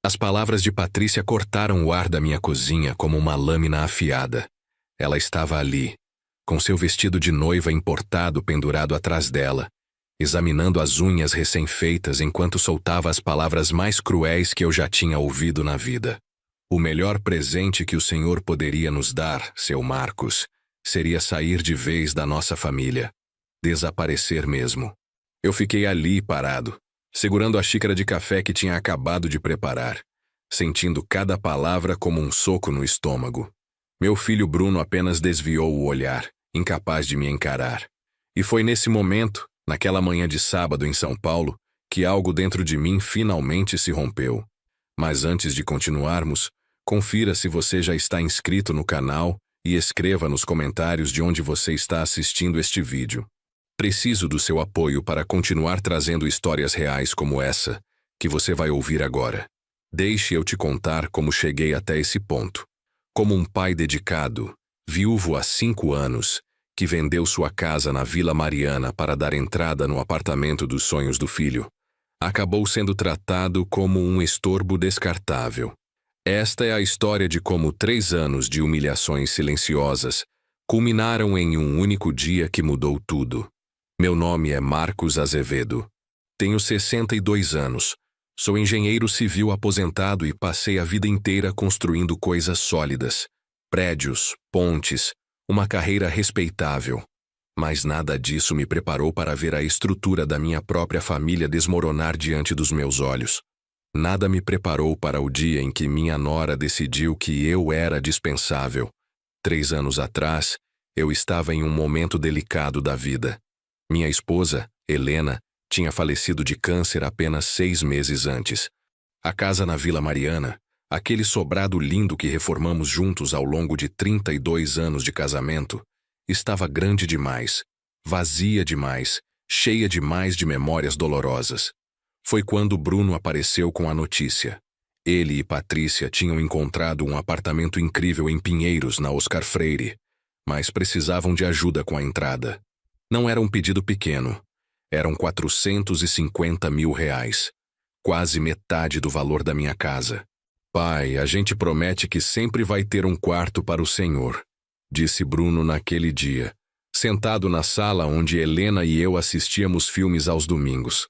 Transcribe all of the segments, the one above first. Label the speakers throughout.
Speaker 1: As palavras de Patrícia cortaram o ar da minha cozinha como uma lâmina afiada. Ela estava ali, com seu vestido de noiva importado pendurado atrás dela, examinando as unhas recém-feitas enquanto soltava as palavras mais cruéis que eu já tinha ouvido na vida. O melhor presente que o Senhor poderia nos dar, seu Marcos, seria sair de vez da nossa família. Desaparecer mesmo. Eu fiquei ali parado, segurando a xícara de café que tinha acabado de preparar, sentindo cada palavra como um soco no estômago. Meu filho Bruno apenas desviou o olhar, incapaz de me encarar. E foi nesse momento, naquela manhã de sábado em São Paulo, que algo dentro de mim finalmente se rompeu. Mas antes de continuarmos, confira se você já está inscrito no canal e escreva nos comentários de onde você está assistindo este vídeo. Preciso do seu apoio para continuar trazendo histórias reais como essa, que você vai ouvir agora. Deixe eu te contar como cheguei até esse ponto. Como um pai dedicado, viúvo há 5 anos, que vendeu sua casa na Vila Mariana para dar entrada no apartamento dos sonhos do filho, acabou sendo tratado como um estorbo descartável. Esta é a história de como 3 anos de humilhações silenciosas culminaram em um único dia que mudou tudo. Meu nome é Marcos Azevedo. Tenho 62 anos. Sou engenheiro civil aposentado e passei a vida inteira construindo coisas sólidas. Prédios, pontes, uma carreira respeitável. Mas nada disso me preparou para ver a estrutura da minha própria família desmoronar diante dos meus olhos. Nada me preparou para o dia em que minha nora decidiu que eu era dispensável. 3 anos atrás, eu estava em um momento delicado da vida. Minha esposa, Helena, tinha falecido de câncer apenas 6 meses antes. A casa na Vila Mariana, aquele sobrado lindo que reformamos juntos ao longo de 32 anos de casamento, estava grande demais, vazia demais, cheia demais de memórias dolorosas. Foi quando Bruno apareceu com a notícia. Ele e Patrícia tinham encontrado um apartamento incrível em Pinheiros, na Oscar Freire, mas precisavam de ajuda com a entrada. Não era um pedido pequeno. Eram R$450 mil, quase metade do valor da minha casa. Pai, a gente promete que sempre vai ter um quarto para o senhor, disse Bruno naquele dia, sentado na sala onde Helena e eu assistíamos filmes aos domingos.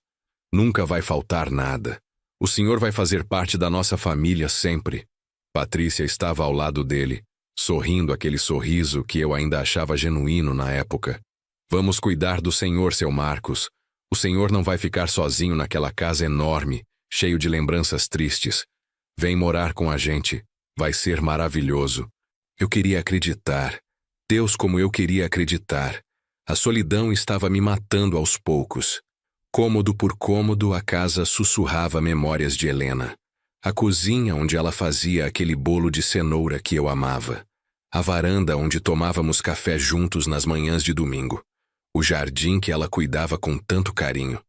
Speaker 1: Nunca vai faltar nada. O senhor vai fazer parte da nossa família sempre. Patrícia estava ao lado dele, sorrindo aquele sorriso que eu ainda achava genuíno na época. Vamos cuidar do senhor, seu Marcos. O senhor não vai ficar sozinho naquela casa enorme, cheio de lembranças tristes. Vem morar com a gente. Vai ser maravilhoso. Eu queria acreditar. Deus, como eu queria acreditar. A solidão estava me matando aos poucos. Cômodo por cômodo, a casa sussurrava memórias de Helena. A cozinha onde ela fazia aquele bolo de cenoura que eu amava. A varanda onde tomávamos café juntos nas manhãs de domingo. O jardim que ela cuidava com tanto carinho.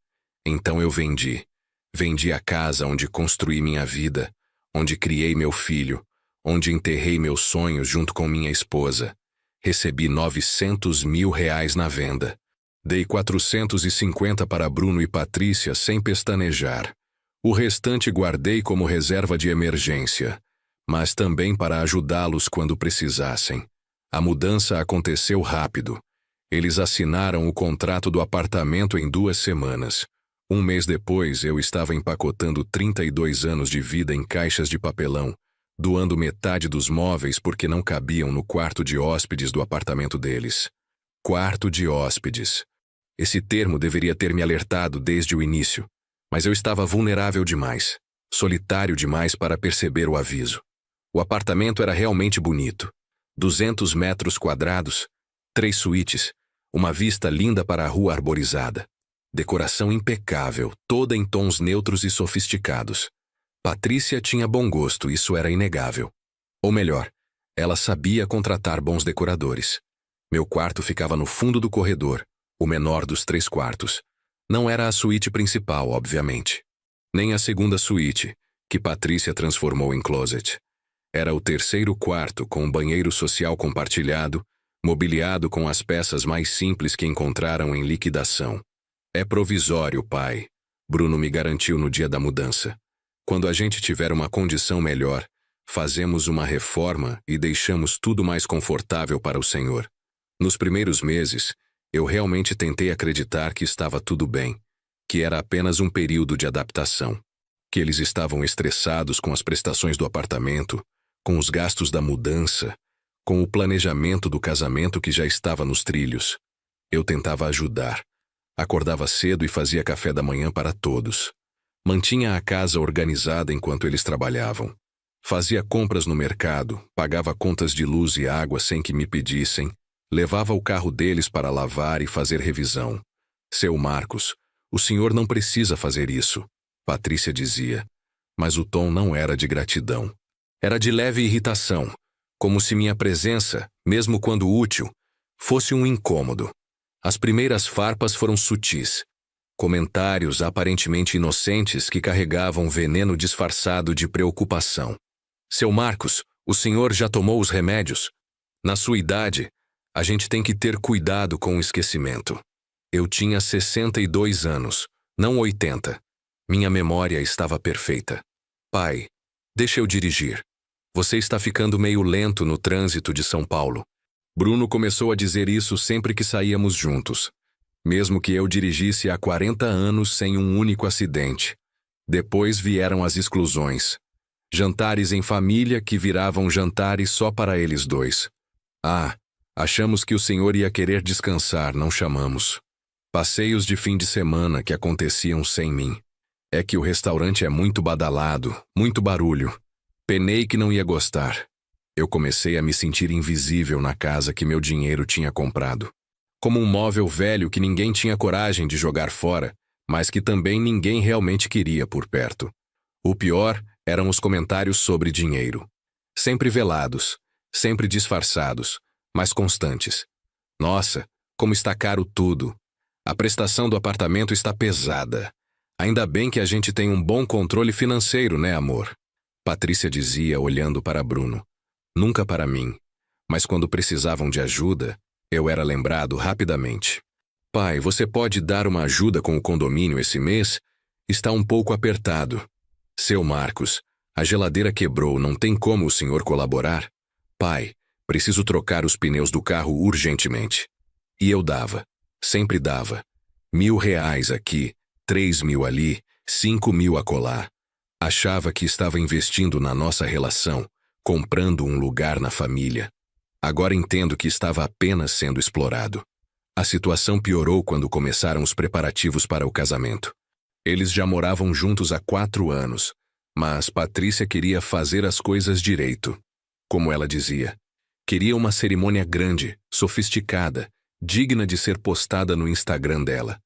Speaker 1: Então eu vendi. Vendi a casa onde construí minha vida, onde criei meu filho, onde enterrei meus sonhos junto com minha esposa. Recebi R$900 mil na venda. Dei 450 para Bruno e Patrícia sem pestanejar. O restante guardei como reserva de emergência, mas também para ajudá-los quando precisassem. A mudança aconteceu rápido. Eles assinaram o contrato do apartamento em 2 semanas. 1 mês depois, eu estava empacotando 32 anos de vida em caixas de papelão, doando metade dos móveis porque não cabiam no quarto de hóspedes do apartamento deles. Quarto de hóspedes. Esse termo deveria ter me alertado desde o início, mas eu estava vulnerável demais, solitário demais para perceber o aviso. O apartamento era realmente bonito. 200 metros quadrados, 3 suítes, uma vista linda para a rua arborizada. Decoração impecável, toda em tons neutros e sofisticados. Patrícia tinha bom gosto, isso era inegável. Ou melhor, ela sabia contratar bons decoradores. Meu quarto ficava no fundo do corredor, o menor dos 3 quartos. Não era a suíte principal, obviamente. Nem a segunda suíte, que Patrícia transformou em closet. Era o 3º quarto com um banheiro social compartilhado, mobiliado com as peças mais simples que encontraram em liquidação. É provisório, pai, Bruno me garantiu no dia da mudança. Quando a gente tiver uma condição melhor, fazemos uma reforma e deixamos tudo mais confortável para o Senhor. Nos primeiros meses, eu realmente tentei acreditar que estava tudo bem, que era apenas um período de adaptação, que eles estavam estressados com as prestações do apartamento, com os gastos da mudança, com o planejamento do casamento que já estava nos trilhos. Eu tentava ajudar. Acordava cedo e fazia café da manhã para todos. Mantinha a casa organizada enquanto eles trabalhavam. Fazia compras no mercado, pagava contas de luz e água sem que me pedissem, levava o carro deles para lavar e fazer revisão. Seu Marcos, o senhor não precisa fazer isso, Patrícia dizia. Mas o tom não era de gratidão. Era de leve irritação, como se minha presença, mesmo quando útil, fosse um incômodo. As primeiras farpas foram sutis. Comentários aparentemente inocentes que carregavam veneno disfarçado de preocupação. Seu Marcos, o senhor já tomou os remédios? Na sua idade, a gente tem que ter cuidado com o esquecimento. Eu tinha 62 anos, não 80. Minha memória estava perfeita. Pai, deixa eu dirigir. Você está ficando meio lento no trânsito de São Paulo. Bruno começou a dizer isso sempre que saíamos juntos. Mesmo que eu dirigisse há 40 anos sem um único acidente. Depois vieram as exclusões. Jantares em família que viravam jantares só para eles dois. Ah, achamos que o senhor ia querer descansar, não chamamos. Passeios de fim de semana que aconteciam sem mim. É que o restaurante é muito badalado, muito barulho. Penei que não ia gostar. Eu comecei a me sentir invisível na casa que meu dinheiro tinha comprado. Como um móvel velho que ninguém tinha coragem de jogar fora, mas que também ninguém realmente queria por perto. O pior eram os comentários sobre dinheiro. Sempre velados, sempre disfarçados, mas constantes. Nossa, como está caro tudo. A prestação do apartamento está pesada. Ainda bem que a gente tem um bom controle financeiro, né, amor? Patrícia dizia olhando para Bruno. Nunca para mim. Mas quando precisavam de ajuda, eu era lembrado rapidamente. Pai, você pode dar uma ajuda com o condomínio esse mês? Está um pouco apertado. Seu Marcos, a geladeira quebrou, não tem como o senhor colaborar? Pai, preciso trocar os pneus do carro urgentemente. E eu dava. Sempre dava. R$ 1.000 aqui, 3.000 ali, 5.000 acolá. Achava que estava investindo na nossa relação, comprando um lugar na família. Agora entendo que estava apenas sendo explorado. A situação piorou quando começaram os preparativos para o casamento. Eles já moravam juntos há 4 anos, mas Patrícia queria fazer as coisas direito. Como ela dizia, queria uma cerimônia grande, sofisticada, digna de ser postada no Instagram dela.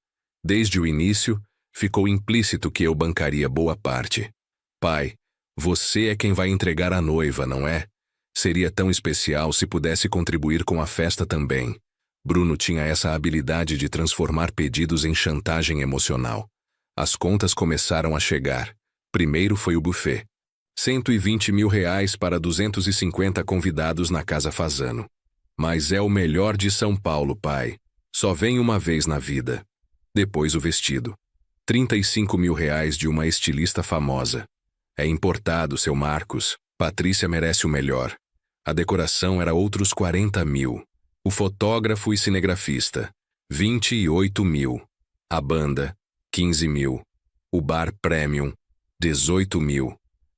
Speaker 1: Desde o início, ficou implícito que eu bancaria boa parte. Pai, você é quem vai entregar a noiva, não é? Seria tão especial se pudesse contribuir com a festa também. Bruno tinha essa habilidade de transformar pedidos em chantagem emocional. As contas começaram a chegar. Primeiro foi o buffet. R$ 120 mil para 250 convidados na Casa Fasano. Mas é o melhor de São Paulo, pai. Só vem uma vez na vida. Depois o vestido. R$ 35 mil de uma estilista famosa. É importado, seu Marcos. Patrícia merece o melhor. A decoração era outros 40 mil. O fotógrafo e cinegrafista, 28 mil. A banda, 15 mil. O bar premium, 18 mil.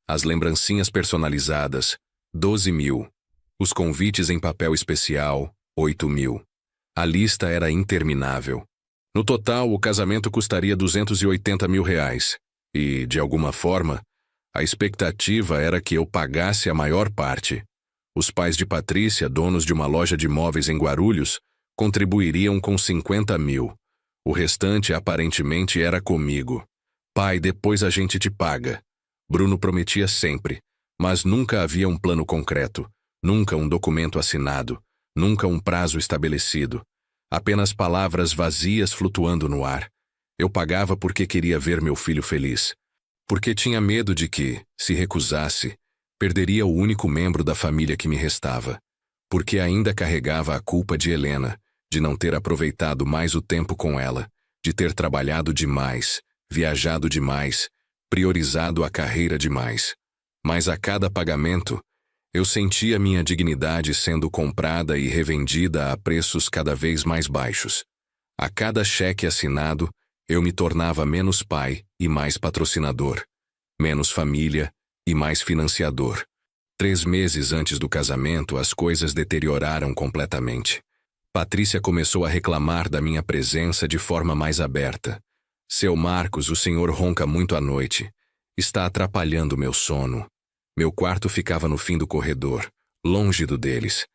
Speaker 1: As lembrancinhas personalizadas, 12 mil. Os convites em papel especial, 8 mil. A lista era interminável. No total, o casamento custaria R$ 280 mil. E, de alguma forma, a expectativa era que eu pagasse a maior parte. Os pais de Patrícia, donos de uma loja de móveis em Guarulhos, contribuiriam com 50 mil. O restante aparentemente era comigo. Pai, depois a gente te paga. Bruno prometia sempre, mas nunca havia um plano concreto, nunca um documento assinado, nunca um prazo estabelecido. Apenas palavras vazias flutuando no ar. Eu pagava porque queria ver meu filho feliz. Porque tinha medo de que, se recusasse, perderia o único membro da família que me restava. Porque ainda carregava a culpa de Helena, de não ter aproveitado mais o tempo com ela, de ter trabalhado demais, viajado demais, priorizado a carreira demais. Mas a cada pagamento, eu sentia minha dignidade sendo comprada e revendida a preços cada vez mais baixos. A cada cheque assinado, eu me tornava menos pai e mais patrocinador, menos família e mais financiador. 3 meses antes do casamento, as coisas deterioraram completamente. Patrícia começou a reclamar da minha presença de forma mais aberta. Seu Marcos, o senhor ronca muito à noite. Está atrapalhando meu sono. Meu quarto ficava no fim do corredor, longe do deles.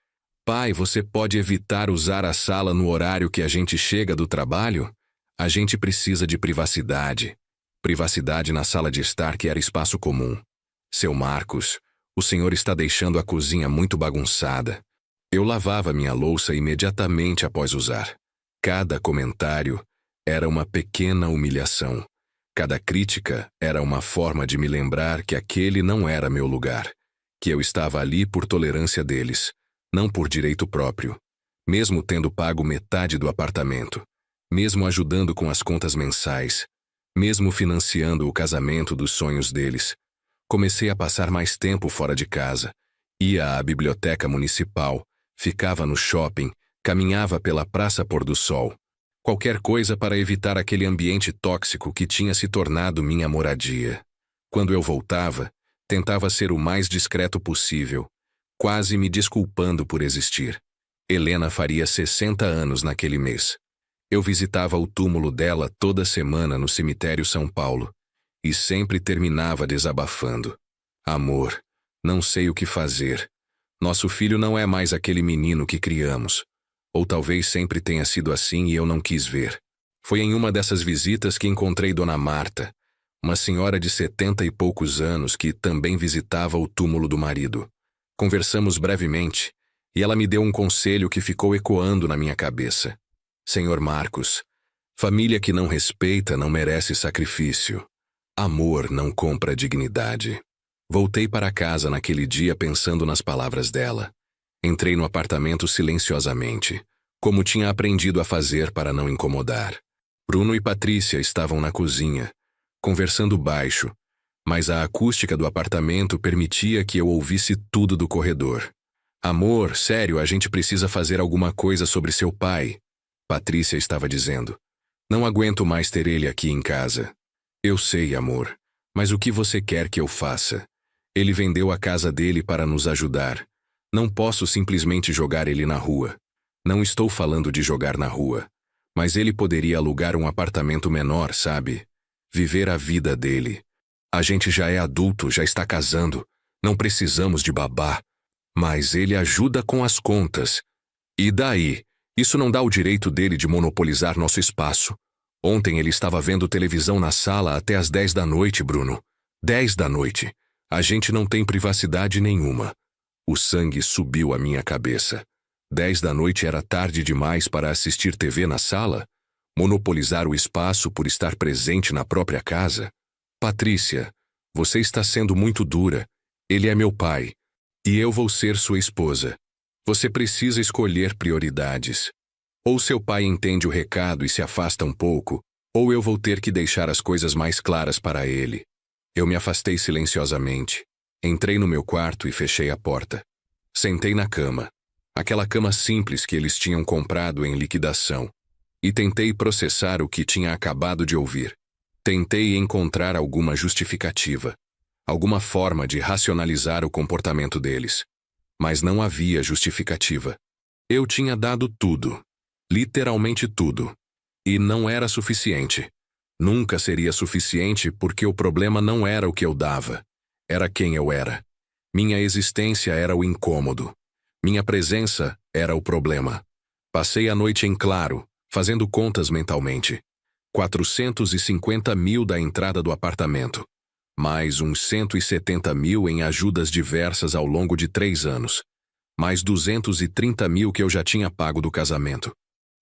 Speaker 1: Pai, você pode evitar usar a sala no horário que a gente chega do trabalho? A gente precisa de privacidade. Privacidade na sala de estar, que era espaço comum. Seu Marcos, o senhor está deixando a cozinha muito bagunçada. Eu lavava minha louça imediatamente após usar. Cada comentário era uma pequena humilhação. Cada crítica era uma forma de me lembrar que aquele não era meu lugar, que eu estava ali por tolerância deles, não por direito próprio. Mesmo tendo pago metade do apartamento, mesmo ajudando com as contas mensais, mesmo financiando o casamento dos sonhos deles, comecei a passar mais tempo fora de casa. Ia à biblioteca municipal, ficava no shopping, caminhava pela Praça Pôr do Sol. Qualquer coisa para evitar aquele ambiente tóxico que tinha se tornado minha moradia. Quando eu voltava, tentava ser o mais discreto possível, quase me desculpando por existir. Helena faria 60 anos naquele mês. Eu visitava o túmulo dela toda semana no cemitério São Paulo, e sempre terminava desabafando. Amor, não sei o que fazer. Nosso filho não é mais aquele menino que criamos. Ou talvez sempre tenha sido assim e eu não quis ver. Foi em uma dessas visitas que encontrei Dona Marta, uma senhora de 70 e poucos anos que também visitava o túmulo do marido. Conversamos brevemente, e ela me deu um conselho que ficou ecoando na minha cabeça. Senhor Marcos, família que não respeita não merece sacrifício. Amor não compra dignidade. Voltei para casa naquele dia pensando nas palavras dela. Entrei no apartamento silenciosamente, como tinha aprendido a fazer para não incomodar. Bruno e Patrícia estavam na cozinha, conversando baixo, mas a acústica do apartamento permitia que eu ouvisse tudo do corredor. Amor, sério, a gente precisa fazer alguma coisa sobre seu pai, Patrícia estava dizendo. Não aguento mais ter ele aqui em casa. Eu sei, amor, mas o que você quer que eu faça? Ele vendeu a casa dele para nos ajudar. Não posso simplesmente jogar ele na rua. Não estou falando de jogar na rua. Mas ele poderia alugar um apartamento menor, sabe? Viver a vida dele. A gente já é adulto, já está casando. Não precisamos de babá. Mas ele ajuda com as contas. E daí? Isso não dá o direito dele de monopolizar nosso espaço. Ontem ele estava vendo televisão na sala até às 10 da noite, Bruno. 10 da noite. A gente não tem privacidade nenhuma. O sangue subiu à minha cabeça. 10 da noite era tarde demais para assistir TV na sala? Monopolizar o espaço por estar presente na própria casa? Patrícia, você está sendo muito dura. Ele é meu pai. E eu vou ser sua esposa. Você precisa escolher prioridades. Ou seu pai entende o recado e se afasta um pouco, ou eu vou ter que deixar as coisas mais claras para ele. Eu me afastei silenciosamente. Entrei no meu quarto e fechei a porta. Sentei na cama. Aquela cama simples que eles tinham comprado em liquidação. E tentei processar o que tinha acabado de ouvir. Tentei encontrar alguma justificativa. Alguma forma de racionalizar o comportamento deles. Mas não havia justificativa. Eu tinha dado tudo. Literalmente tudo. E não era suficiente. Nunca seria suficiente porque o problema não era o que eu dava. Era quem eu era. Minha existência era o incômodo. Minha presença era o problema. Passei a noite em claro, fazendo contas mentalmente. 450 mil da entrada do apartamento. Mais uns 170 mil em ajudas diversas ao longo de 3 anos. Mais 230 mil que eu já tinha pago do casamento.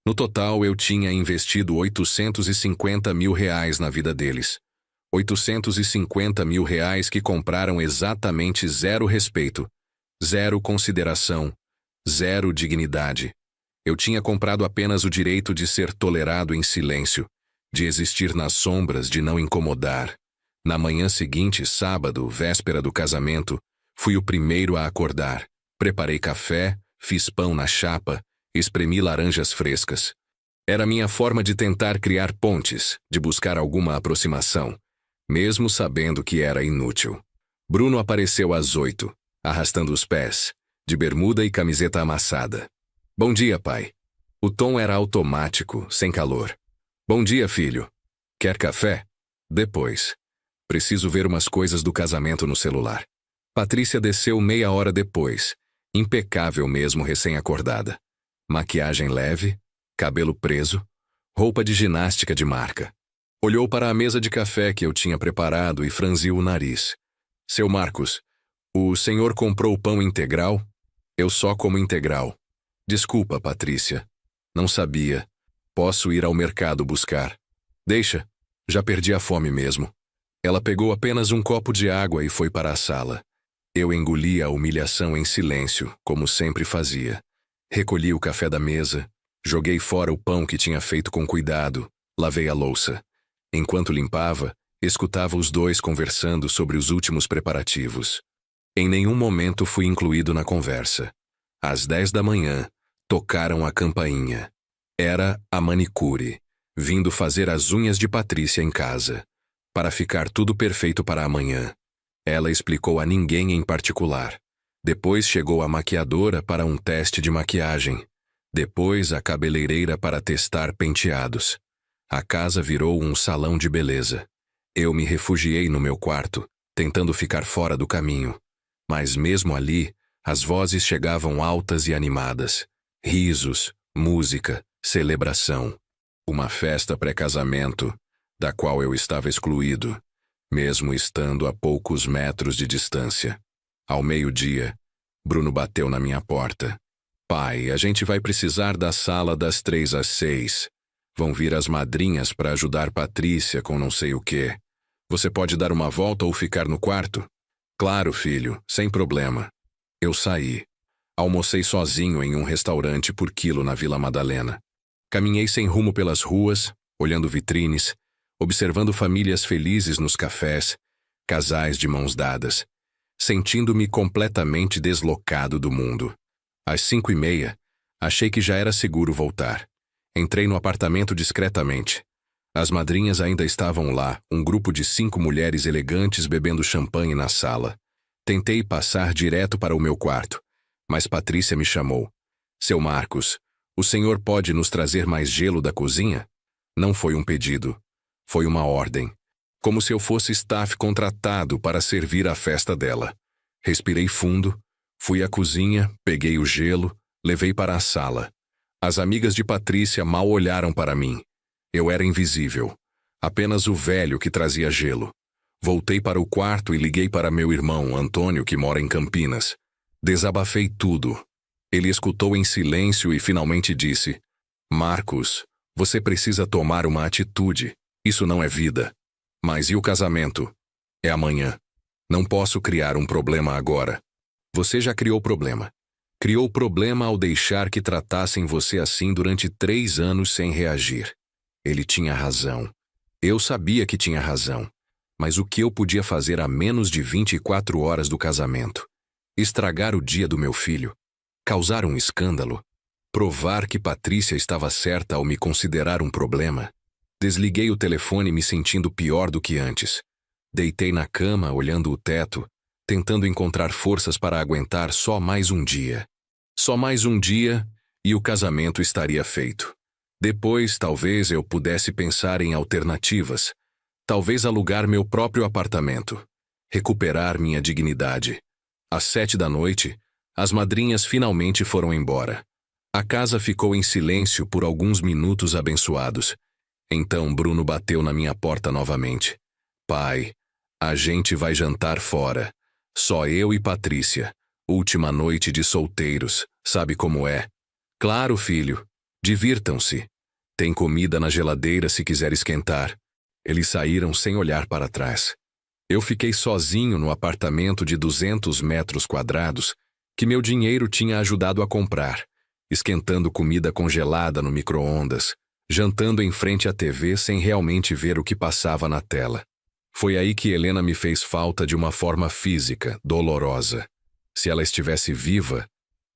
Speaker 1: No total, eu tinha investido 850 mil reais na vida deles. 850 mil reais que compraram exatamente 0 respeito, 0 consideração, 0 dignidade. Eu tinha comprado apenas o direito de ser tolerado em silêncio, de existir nas sombras, de não incomodar, Na manhã seguinte, sábado, véspera do casamento, fui o primeiro a acordar. Preparei café, fiz pão na chapa, espremi laranjas frescas. Era minha forma de tentar criar pontes, de buscar alguma aproximação, mesmo sabendo que era inútil. Bruno apareceu às 8, arrastando os pés, de bermuda e camiseta amassada. Bom dia, pai. O tom era automático, sem calor. Bom dia, filho. Quer café? Depois. Preciso ver umas coisas do casamento no celular. Patrícia desceu meia hora depois, impecável mesmo recém-acordada. Maquiagem leve, cabelo preso, roupa de ginástica de marca. Olhou para a mesa de café que eu tinha preparado e franziu o nariz. Seu Marcos, o senhor comprou pão integral? Eu só como integral. Desculpa, Patrícia. Não sabia. Posso ir ao mercado buscar. Deixa. Já perdi a fome mesmo. Ela pegou apenas um copo de água e foi para a sala. Eu engoli a humilhação em silêncio, como sempre fazia. Recolhi o café da mesa, joguei fora o pão que tinha feito com cuidado, lavei a louça. Enquanto limpava, escutava os dois conversando sobre os últimos preparativos. Em nenhum momento fui incluído na conversa. Às 10 da manhã, tocaram a campainha. Era a manicure, vindo fazer as unhas de Patrícia em casa, para ficar tudo perfeito para amanhã. Ela explicou a ninguém em particular. Depois chegou a maquiadora para um teste de maquiagem. Depois a cabeleireira para testar penteados. A casa virou um salão de beleza. Eu me refugiei no meu quarto, tentando ficar fora do caminho. Mas mesmo ali, as vozes chegavam altas e animadas. Risos, música, celebração. Uma festa pré-casamento, da qual eu estava excluído, mesmo estando a poucos metros de distância. Ao meio-dia, Bruno bateu na minha porta. Pai, a gente vai precisar da sala das 3 às 6. Vão vir as madrinhas para ajudar Patrícia com não sei o quê. Você pode dar uma volta ou ficar no quarto? Claro, filho, sem problema. Eu saí. Almocei sozinho em um restaurante por quilo na Vila Madalena. Caminhei sem rumo pelas ruas, olhando vitrines, observando famílias felizes nos cafés, casais de mãos dadas, sentindo-me completamente deslocado do mundo. Às 5:30, achei que já era seguro voltar. Entrei no apartamento discretamente. As madrinhas ainda estavam lá, um grupo de 5 mulheres elegantes bebendo champanhe na sala. Tentei passar direto para o meu quarto, mas Patrícia me chamou. Seu Marcos, o senhor pode nos trazer mais gelo da cozinha? Não foi um pedido. Foi uma ordem. Como se eu fosse staff contratado para servir a festa dela. Respirei fundo, fui à cozinha, peguei o gelo, levei para a sala. As amigas de Patrícia mal olharam para mim. Eu era invisível. Apenas o velho que trazia gelo. Voltei para o quarto e liguei para meu irmão, Antônio, que mora em Campinas. Desabafei tudo. Ele escutou em silêncio e finalmente disse: Marcos, você precisa tomar uma atitude. Isso não é vida. Mas e o casamento? É amanhã. Não posso criar um problema agora. Você já criou problema. Criou problema ao deixar que tratassem você assim durante 3 anos sem reagir. Ele tinha razão. Eu sabia que tinha razão. Mas o que eu podia fazer a menos de 24 horas do casamento? Estragar o dia do meu filho? Causar um escândalo? Provar que Patrícia estava certa ao me considerar um problema? Desliguei o telefone me sentindo pior do que antes. Deitei na cama, olhando o teto, tentando encontrar forças para aguentar só mais um dia. Só mais um dia e o casamento estaria feito. Depois, talvez eu pudesse pensar em alternativas. Talvez alugar meu próprio apartamento. Recuperar minha dignidade. Às 7 da noite, as madrinhas finalmente foram embora. A casa ficou em silêncio por alguns minutos abençoados. Então Bruno bateu na minha porta novamente. Pai, a gente vai jantar fora. Só eu e Patrícia. Última noite de solteiros, sabe como é? Claro, filho. Divirtam-se. Tem comida na geladeira se quiser esquentar. Eles saíram sem olhar para trás. Eu fiquei sozinho no apartamento de 200 metros quadrados que meu dinheiro tinha ajudado a comprar, esquentando comida congelada no micro-ondas, jantando em frente à TV sem realmente ver o que passava na tela. Foi aí que Helena me fez falta de uma forma física, dolorosa. Se ela estivesse viva,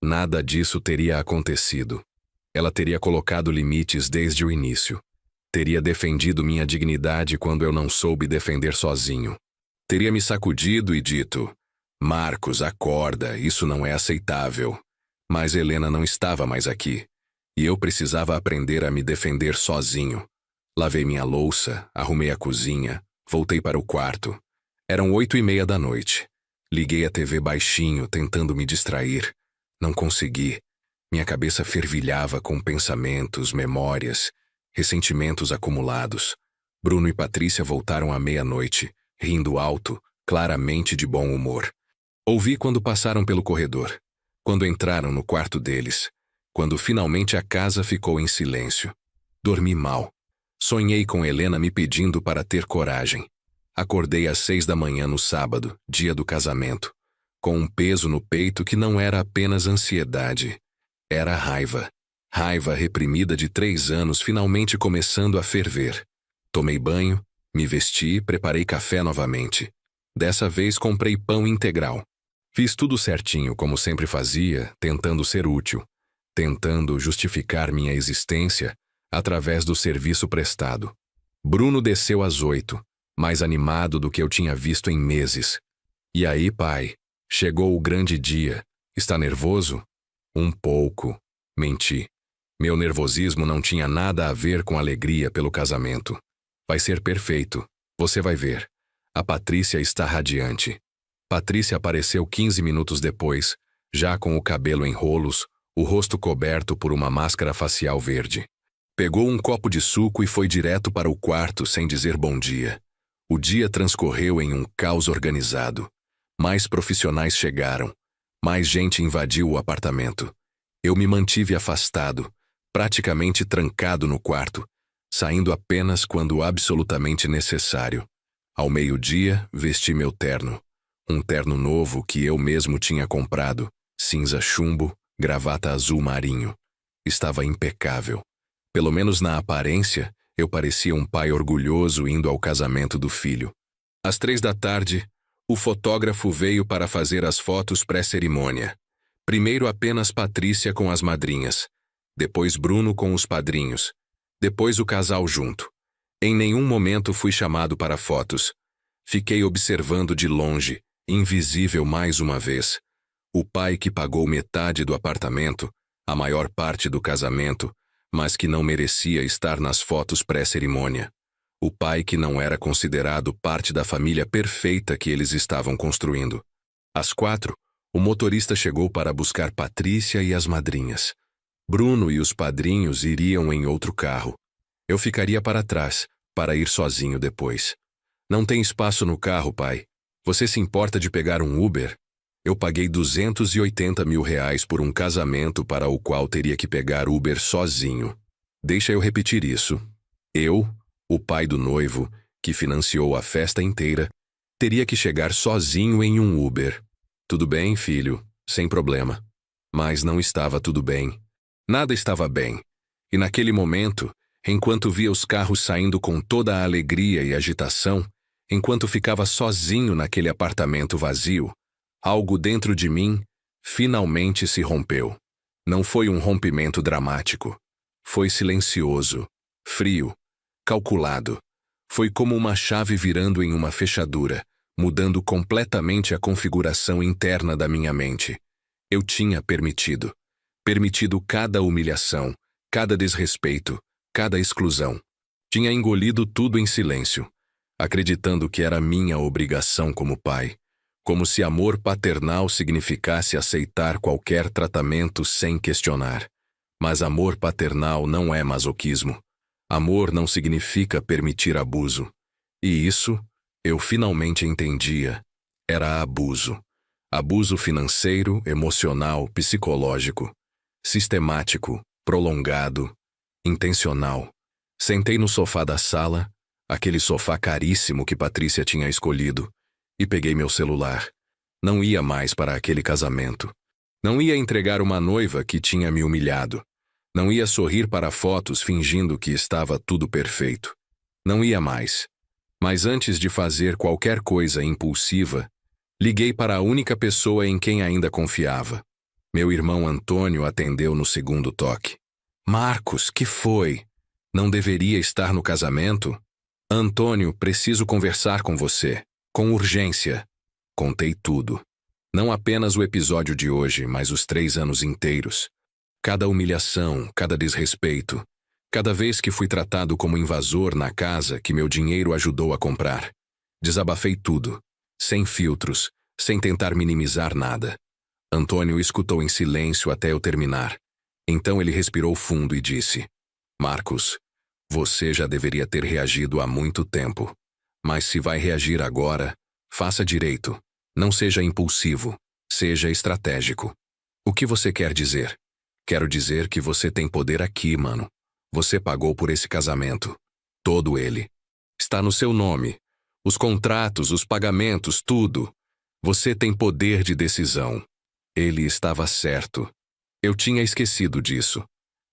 Speaker 1: nada disso teria acontecido. Ela teria colocado limites desde o início. Teria defendido minha dignidade quando eu não soube defender sozinho. Teria me sacudido e dito: Marcos, acorda, isso não é aceitável. Mas Helena não estava mais aqui. E eu precisava aprender a me defender sozinho. Lavei minha louça, arrumei a cozinha, voltei para o quarto. Eram 8:30 da noite. Liguei a TV baixinho, tentando me distrair. Não consegui. Minha cabeça fervilhava com pensamentos, memórias, ressentimentos acumulados. Bruno e Patrícia voltaram à meia-noite, rindo alto, claramente de bom humor. Ouvi quando passaram pelo corredor, quando entraram no quarto deles, quando finalmente a casa ficou em silêncio. Dormi mal. Sonhei com Helena me pedindo para ter coragem. Acordei às 6 da manhã no sábado, dia do casamento, com um peso no peito que não era apenas ansiedade. Era raiva. Raiva reprimida de 3 anos finalmente começando a ferver. Tomei banho, me vesti e preparei café novamente. Dessa vez comprei pão integral. Fiz tudo certinho, como sempre fazia, tentando ser útil, tentando justificar minha existência através do serviço prestado. Bruno desceu às 8, mais animado do que eu tinha visto em meses. E aí, pai? Chegou o grande dia. Está nervoso? Um pouco. Menti. Meu nervosismo não tinha nada a ver com alegria pelo casamento. Vai ser perfeito. Você vai ver. A Patrícia está radiante. Patrícia apareceu 15 minutos depois, já com o cabelo em rolos, o rosto coberto por uma máscara facial verde. Pegou um copo de suco e foi direto para o quarto sem dizer bom dia. O dia transcorreu em um caos organizado. Mais profissionais chegaram. Mais gente invadiu o apartamento. Eu me mantive afastado, praticamente trancado no quarto, saindo apenas quando absolutamente necessário. Ao meio-dia, vesti meu terno. Um terno novo que eu mesmo tinha comprado, cinza chumbo, gravata azul marinho. Estava impecável. Pelo menos na aparência, eu parecia um pai orgulhoso indo ao casamento do filho. Às 3 da tarde, o fotógrafo veio para fazer as fotos pré-cerimônia. Primeiro apenas Patrícia com as madrinhas, depois Bruno com os padrinhos, depois o casal junto. Em nenhum momento fui chamado para fotos. Fiquei observando de longe, invisível mais uma vez. O pai que pagou metade do apartamento, a maior parte do casamento, mas que não merecia estar nas fotos pré-cerimônia. O pai que não era considerado parte da família perfeita que eles estavam construindo. Às 4, o motorista chegou para buscar Patrícia e as madrinhas. Bruno e os padrinhos iriam em outro carro. Eu ficaria para trás, para ir sozinho depois. Não tem espaço no carro, pai. Você se importa de pegar um Uber? Eu paguei 280 mil reais por um casamento para o qual teria que pegar Uber sozinho. Deixa eu repetir isso. Eu, o pai do noivo, que financiou a festa inteira, teria que chegar sozinho em um Uber. Tudo bem, filho, sem problema. Mas não estava tudo bem. Nada estava bem. E naquele momento, enquanto via os carros saindo com toda a alegria e agitação, enquanto ficava sozinho naquele apartamento vazio, algo dentro de mim finalmente se rompeu. Não foi um rompimento dramático. Foi silencioso, frio, calculado. Foi como uma chave virando em uma fechadura, mudando completamente a configuração interna da minha mente. Eu tinha permitido cada humilhação, cada desrespeito, cada exclusão. Tinha engolido tudo em silêncio, acreditando que era minha obrigação como pai, como se amor paternal significasse aceitar qualquer tratamento sem questionar. Mas amor paternal não é masoquismo. Amor não significa permitir abuso. E isso, eu finalmente entendia, era abuso. Abuso financeiro, emocional, psicológico. Sistemático, prolongado, intencional. Sentei no sofá da sala, aquele sofá caríssimo que Patrícia tinha escolhido, e peguei meu celular. Não ia mais para aquele casamento. Não ia entregar uma noiva que tinha me humilhado. Não ia sorrir para fotos fingindo que estava tudo perfeito. Não ia mais. Mas antes de fazer qualquer coisa impulsiva, liguei para a única pessoa em quem ainda confiava. Meu irmão Antônio atendeu no segundo toque. Marcos, que foi? Não deveria estar no casamento? Antônio, preciso conversar com você. Com urgência. Contei tudo. Não apenas o episódio de hoje, mas os 3 anos inteiros. Cada humilhação, cada desrespeito. Cada vez que fui tratado como invasor na casa que meu dinheiro ajudou a comprar. Desabafei tudo. Sem filtros, sem tentar minimizar nada. Antônio escutou em silêncio até eu terminar. Então ele respirou fundo e disse: Marcos, você já deveria ter reagido há muito tempo. Mas se vai reagir agora, faça direito. Não seja impulsivo. Seja estratégico. O que você quer dizer? Quero dizer que você tem poder aqui, mano. Você pagou por esse casamento. Todo ele. Está no seu nome. Os contratos, os pagamentos, tudo. Você tem poder de decisão. Ele estava certo. Eu tinha esquecido disso.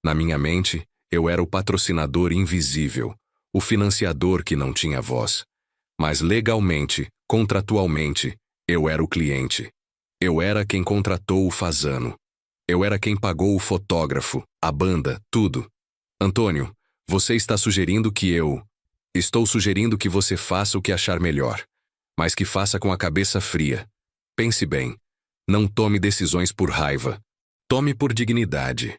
Speaker 1: Na minha mente, eu era o patrocinador invisível, o financiador que não tinha voz. Mas legalmente, contratualmente, eu era o cliente. Eu era quem contratou o Fazano. Eu era quem pagou o fotógrafo, a banda, tudo. Antônio, você está sugerindo que eu... Estou sugerindo que você faça o que achar melhor, mas que faça com a cabeça fria. Pense bem. Não tome decisões por raiva. Tome por dignidade.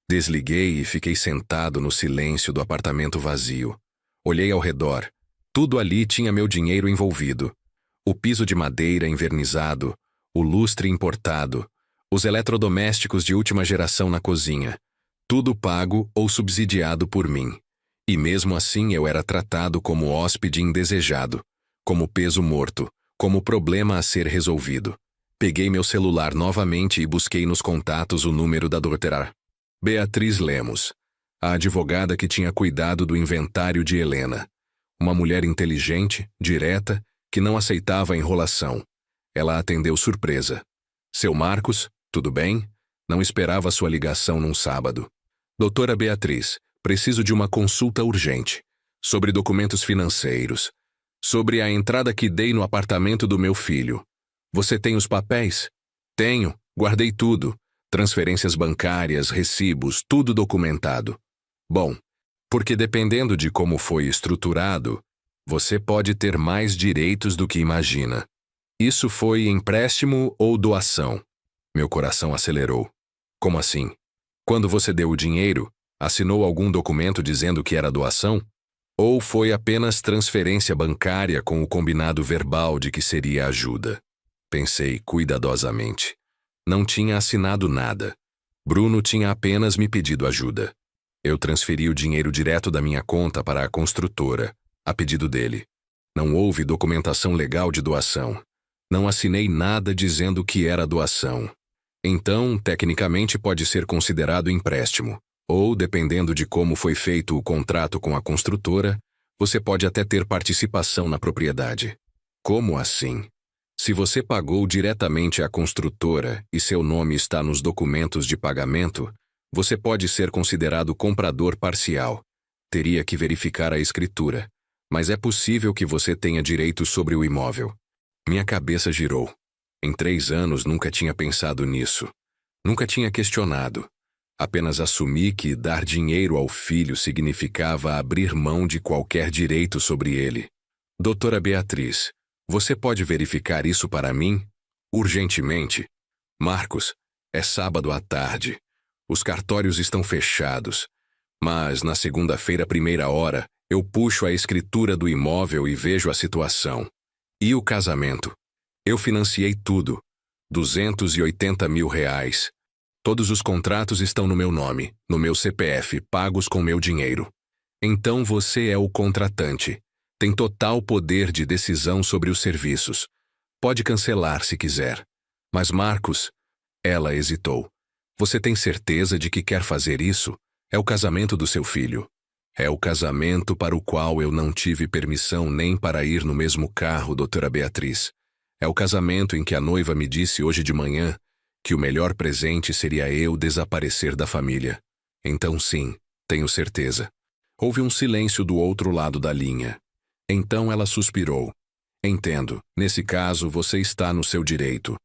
Speaker 1: Desliguei e fiquei sentado no silêncio do apartamento vazio. Olhei ao redor. Tudo ali tinha meu dinheiro envolvido. O piso de madeira envernizado, o lustre importado, os eletrodomésticos de última geração na cozinha. Tudo pago ou subsidiado por mim. E mesmo assim eu era tratado como hóspede indesejado, como peso morto, como problema a ser resolvido. Peguei meu celular novamente e busquei nos contatos o número da doutora Beatriz Lemos, a advogada que tinha cuidado do inventário de Helena. Uma mulher inteligente, direta, que não aceitava enrolação. Ela atendeu surpresa. Seu Marcos, tudo bem? Não esperava sua ligação num sábado. Doutora Beatriz, preciso de uma consulta urgente. Sobre documentos financeiros. Sobre a entrada que dei no apartamento do meu filho. Você tem os papéis? Tenho, guardei tudo. Transferências bancárias, recibos, tudo documentado. Bom, porque dependendo de como foi estruturado, você pode ter mais direitos do que imagina. Isso foi empréstimo ou doação? Meu coração acelerou. Como assim? Quando você deu o dinheiro, assinou algum documento dizendo que era doação? Ou foi apenas transferência bancária com o combinado verbal de que seria ajuda? Pensei cuidadosamente. Não tinha assinado nada. Bruno tinha apenas me pedido ajuda. Eu transferi o dinheiro direto da minha conta para a construtora, a pedido dele. Não houve documentação legal de doação. Não assinei nada dizendo que era doação. Então, tecnicamente pode ser considerado empréstimo. Ou, dependendo de como foi feito o contrato com a construtora, você pode até ter participação na propriedade. Como assim? Se você pagou diretamente à construtora e seu nome está nos documentos de pagamento, você pode ser considerado comprador parcial. Teria que verificar a escritura, mas é possível que você tenha direitos sobre o imóvel. Minha cabeça girou. Em 3 anos nunca tinha pensado nisso. Nunca tinha questionado. Apenas assumi que dar dinheiro ao filho significava abrir mão de qualquer direito sobre ele. Doutora Beatriz, você pode verificar isso para mim? Urgentemente. Marcos, é sábado à tarde. Os cartórios estão fechados. Mas na segunda-feira, 1ª hora, eu puxo a escritura do imóvel e vejo a situação. E o casamento? Eu financiei tudo. 280 mil reais. Todos os contratos estão no meu nome, no meu CPF, pagos com meu dinheiro. Então você é o contratante. Tem total poder de decisão sobre os serviços. Pode cancelar se quiser. Mas Marcos, ela hesitou. Você tem certeza de que quer fazer isso? É o casamento do seu filho. É o casamento para o qual eu não tive permissão nem para ir no mesmo carro, doutora Beatriz. É o casamento em que a noiva me disse hoje de manhã que o melhor presente seria eu desaparecer da família. Então sim, tenho certeza. Houve um silêncio do outro lado da linha. Então ela suspirou. Entendo, nesse caso você está no seu direito.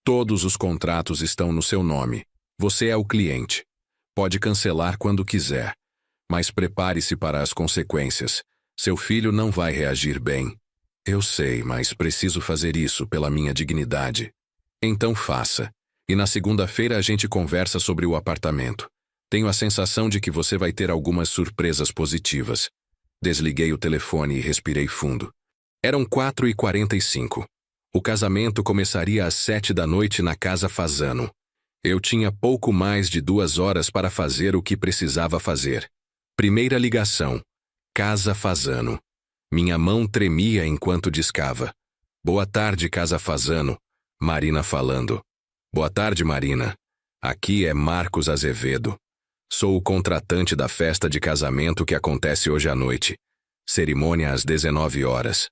Speaker 1: Todos os contratos estão no seu nome. Você é o cliente. Pode cancelar quando quiser. Mas prepare-se para as consequências. Seu filho não vai reagir bem. Eu sei, mas preciso fazer isso pela minha dignidade. Então faça. E na segunda-feira a gente conversa sobre o apartamento. Tenho a sensação de que você vai ter algumas surpresas positivas. Desliguei o telefone e respirei fundo. Eram 4h45. O casamento começaria às 7 da noite na Casa Fasano. Eu tinha pouco mais de 2 horas para fazer o que precisava fazer. Primeira ligação. Casa Fasano. Minha mão tremia enquanto discava. Boa tarde, Casa Fasano. Marina falando. Boa tarde, Marina. Aqui é Marcos Azevedo. Sou o contratante da festa de casamento que acontece hoje à noite. Cerimônia às 19 horas.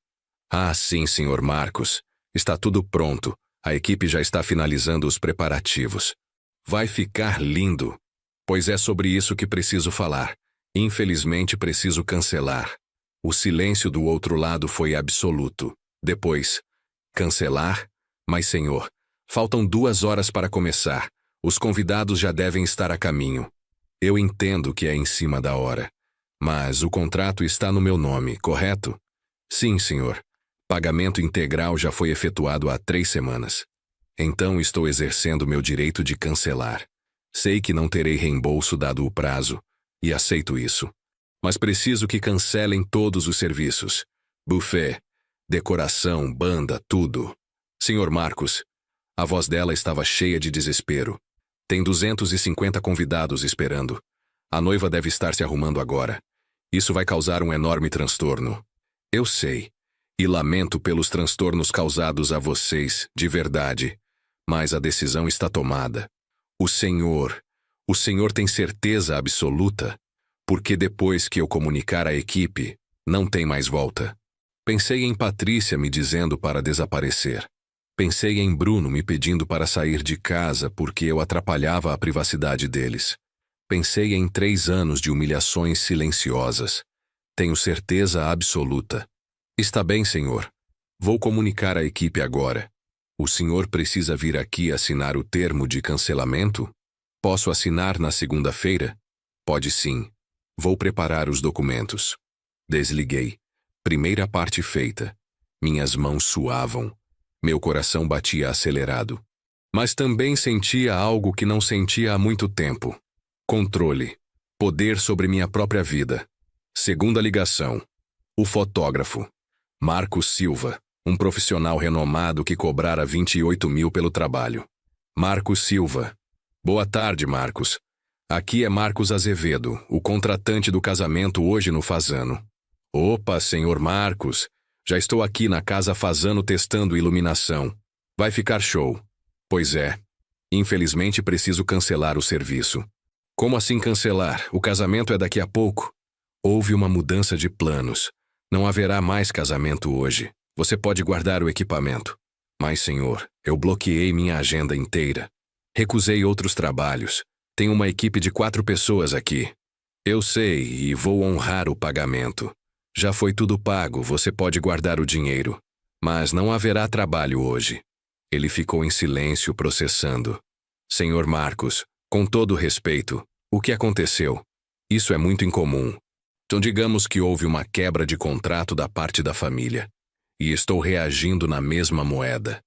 Speaker 1: Ah, sim, senhor Marcos. Está tudo pronto. A equipe já está finalizando os preparativos. Vai ficar lindo. Pois é sobre isso que preciso falar. Infelizmente preciso cancelar. O silêncio do outro lado foi absoluto. Depois, cancelar? Mas, senhor, faltam 2 horas para começar. Os convidados já devem estar a caminho. Eu entendo que é em cima da hora. Mas o contrato está no meu nome, correto? Sim, senhor. Pagamento integral já foi efetuado há 3 semanas. Então estou exercendo meu direito de cancelar. Sei que não terei reembolso dado o prazo, e aceito isso. Mas preciso que cancelem todos os serviços. Buffet, decoração, banda, tudo. Senhor Marcos, a voz dela estava cheia de desespero. Tem 250 convidados esperando. A noiva deve estar se arrumando agora. Isso vai causar um enorme transtorno. Eu sei. E lamento pelos transtornos causados a vocês, de verdade. Mas a decisão está tomada. O Senhor tem certeza absoluta? Porque depois que eu comunicar à equipe, não tem mais volta. Pensei em Patrícia me dizendo para desaparecer. Pensei em Bruno me pedindo para sair de casa porque eu atrapalhava a privacidade deles. Pensei em 3 anos de humilhações silenciosas. Tenho certeza absoluta. Está bem, senhor. Vou comunicar à equipe agora. O senhor precisa vir aqui assinar o termo de cancelamento? Posso assinar na segunda-feira? Pode sim. Vou preparar os documentos. Desliguei. Primeira parte feita. Minhas mãos suavam. Meu coração batia acelerado. Mas também sentia algo que não sentia há muito tempo. Controle. Poder sobre minha própria vida. Segunda ligação. O fotógrafo. Marcos Silva, um profissional renomado que cobrara 28 mil pelo trabalho. Marcos Silva. Boa tarde, Marcos. Aqui é Marcos Azevedo, o contratante do casamento hoje no Fasano. Opa, senhor Marcos. Já estou aqui na Casa Fasano testando iluminação. Vai ficar show. Pois é. Infelizmente preciso cancelar o serviço. Como assim cancelar? O casamento é daqui a pouco. Houve uma mudança de planos. Não haverá mais casamento hoje. Você pode guardar o equipamento. Mas, senhor, eu bloqueei minha agenda inteira. Recusei outros trabalhos. Tenho uma equipe de 4 pessoas aqui. Eu sei e vou honrar o pagamento. Já foi tudo pago, você pode guardar o dinheiro. Mas não haverá trabalho hoje. Ele ficou em silêncio processando. Senhor Marcos, com todo respeito, o que aconteceu? Isso é muito incomum. Então digamos que houve uma quebra de contrato da parte da família. E estou reagindo na mesma moeda.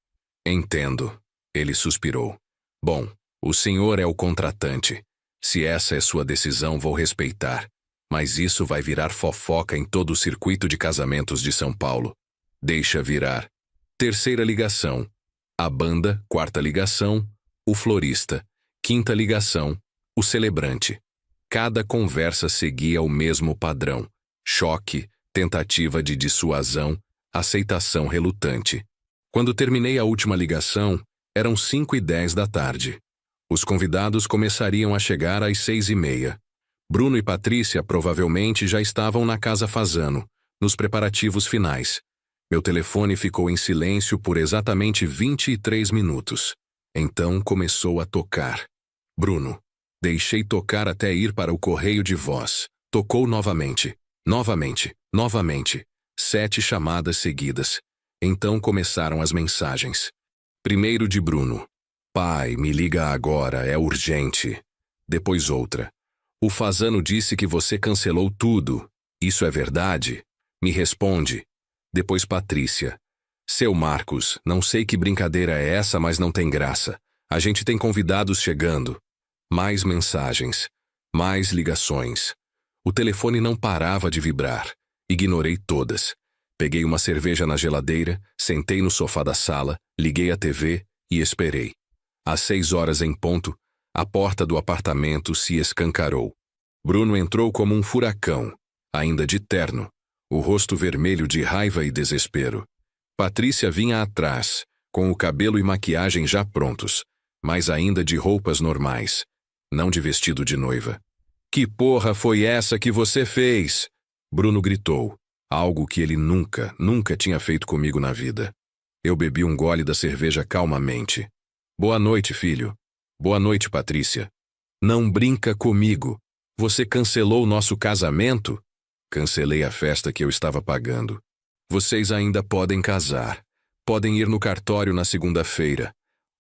Speaker 1: Entendo. Ele suspirou. Bom, o senhor é o contratante. Se essa é sua decisão, vou respeitar. Mas isso vai virar fofoca em todo o circuito de casamentos de São Paulo. Deixa virar. Terceira ligação. A banda, 4ª ligação. O florista. 5ª ligação. O celebrante. Cada conversa seguia o mesmo padrão. Choque, tentativa de dissuasão, aceitação relutante. Quando terminei a última ligação, eram 5h10 da tarde. Os convidados começariam a chegar às 6h30. Bruno e Patrícia provavelmente já estavam na Casa Fasano, nos preparativos finais. Meu telefone ficou em silêncio por exatamente 23 minutos. Então começou a tocar. Bruno. Deixei tocar até ir para o correio de voz. Tocou novamente. Novamente. 7 chamadas seguidas. Então começaram as mensagens. Primeiro de Bruno. Pai, me liga agora, é urgente. Depois outra. O Fazano disse que você cancelou tudo. Isso é verdade? Me responde. Depois Patrícia. Seu Marcos, não sei que brincadeira é essa, mas não tem graça. A gente tem convidados chegando. Mais mensagens. Mais ligações. O telefone não parava de vibrar. Ignorei todas. Peguei uma cerveja na geladeira, sentei no sofá da sala, liguei a TV e esperei. Às 6 horas em ponto, a porta do apartamento se escancarou. Bruno entrou como um furacão, ainda de terno, o rosto vermelho de raiva e desespero. Patrícia vinha atrás, com o cabelo e maquiagem já prontos, mas ainda de roupas normais, não de vestido de noiva. Que porra foi essa que você fez? Bruno gritou, algo que ele nunca tinha feito comigo na vida. Eu bebi um gole da cerveja calmamente. Boa noite, filho. Boa noite, Patrícia. Não brinca comigo. Você cancelou nosso casamento? Cancelei a festa que eu estava pagando. Vocês ainda podem casar. Podem ir no cartório na segunda-feira.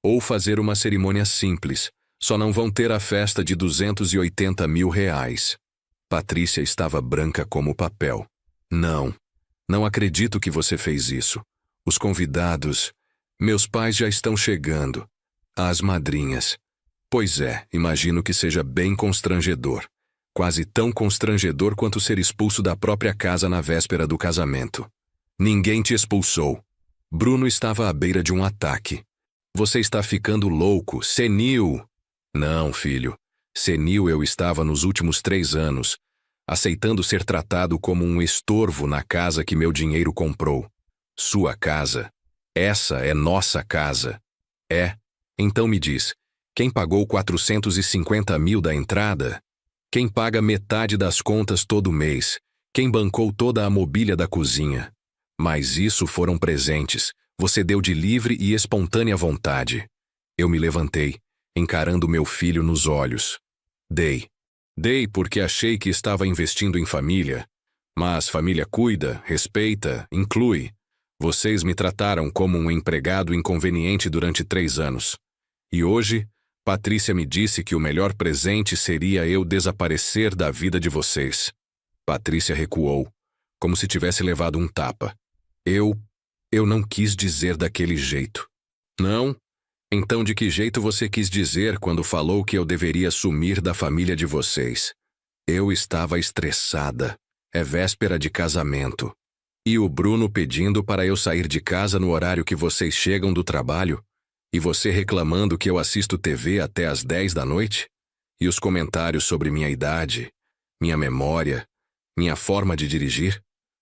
Speaker 1: Ou fazer uma cerimônia simples. Só não vão ter a festa de R$280 mil. Patrícia estava branca como papel. Não acredito que você fez isso. Os convidados... Meus pais já estão chegando. As madrinhas. Pois é, imagino que seja bem constrangedor. Quase tão constrangedor quanto ser expulso da própria casa na véspera do casamento. Ninguém te expulsou. Bruno estava à beira de um ataque. Você está ficando louco, senil. Não, filho. Senil eu estava nos últimos 3 anos, aceitando ser tratado como um estorvo na casa que meu dinheiro comprou. Sua casa. Essa é nossa casa. É? Então me diz, quem pagou 450 mil da entrada? Quem paga metade das contas todo mês? Quem bancou toda a mobília da cozinha? Mas isso foram presentes. Você deu de livre e espontânea vontade. Eu me levantei, encarando meu filho nos olhos. Dei porque achei que estava investindo em família. Mas família cuida, respeita, inclui. Vocês me trataram como um empregado inconveniente durante 3 anos. E hoje, Patrícia me disse que o melhor presente seria eu desaparecer da vida de vocês. Patrícia recuou, como se tivesse levado um tapa. Eu não quis dizer daquele jeito. Não? Então de que jeito você quis dizer quando falou que eu deveria sumir da família de vocês? Eu estava estressada. É véspera de casamento. E o Bruno pedindo para eu sair de casa no horário que vocês chegam do trabalho? E você reclamando que eu assisto TV até às 10 da noite? E os comentários sobre minha idade, minha memória, minha forma de dirigir?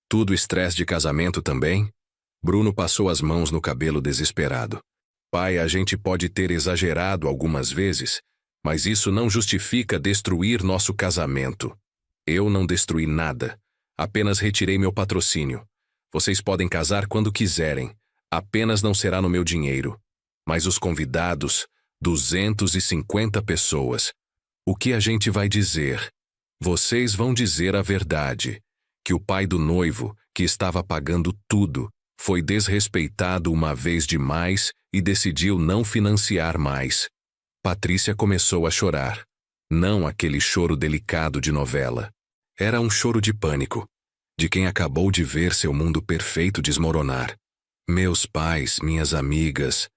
Speaker 1: Tudo estresse de casamento também? Bruno passou as mãos no cabelo desesperado. Pai, a gente pode ter exagerado algumas vezes, mas isso não justifica destruir nosso casamento. Eu não destruí nada. Apenas retirei meu patrocínio. Vocês podem casar quando quiserem. Apenas não será no meu dinheiro. Mas os convidados, 250 pessoas. O que a gente vai dizer? Vocês vão dizer a verdade. Que o pai do noivo, que estava pagando tudo, foi desrespeitado uma vez demais e decidiu não financiar mais. Patrícia começou a chorar. Não aquele choro delicado de novela. Era um choro de pânico, de quem acabou de ver seu mundo perfeito desmoronar. Meus pais, minhas amigas,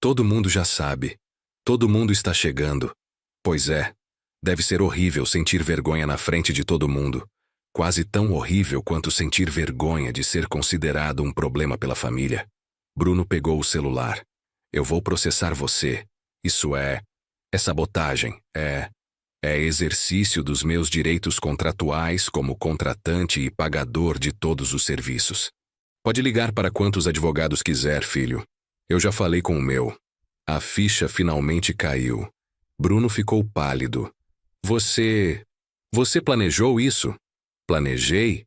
Speaker 1: todo mundo já sabe. Todo mundo está chegando. Pois é, deve ser horrível sentir vergonha na frente de todo mundo. Quase tão horrível quanto sentir vergonha de ser considerado um problema pela família. Bruno pegou o celular. Eu vou processar você. Isso é sabotagem. É exercício dos meus direitos contratuais como contratante e pagador de todos os serviços. Pode ligar para quantos advogados quiser, filho. Eu já falei com o meu. A ficha finalmente caiu. Bruno ficou pálido. Você planejou isso? Planejei?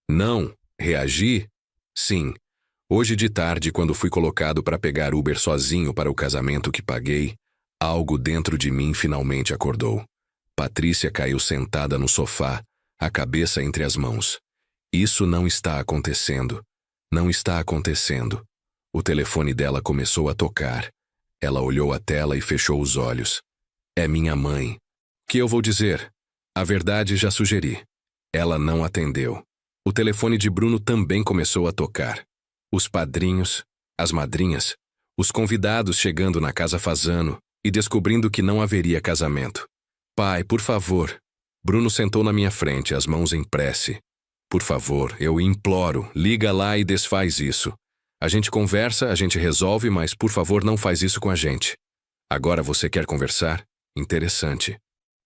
Speaker 1: Não. Reagi? Sim. Hoje de tarde, quando fui colocado para pegar Uber sozinho para o casamento que paguei, algo dentro de mim finalmente acordou. Patrícia caiu sentada no sofá, a cabeça entre as mãos. Isso não está acontecendo. Não está acontecendo. O telefone dela começou a tocar. Ela olhou a tela e fechou os olhos. É minha mãe. Que eu vou dizer? A verdade já sugeri. Ela não atendeu. O telefone de Bruno também começou a tocar. Os padrinhos, as madrinhas, os convidados chegando na casa Fasano e descobrindo que não haveria casamento. Pai, por favor. Bruno sentou na minha frente, as mãos em prece. Por favor, eu imploro, liga lá e desfaz isso. A gente conversa, a gente resolve, mas por favor não faz isso com a gente. Agora você quer conversar? Interessante.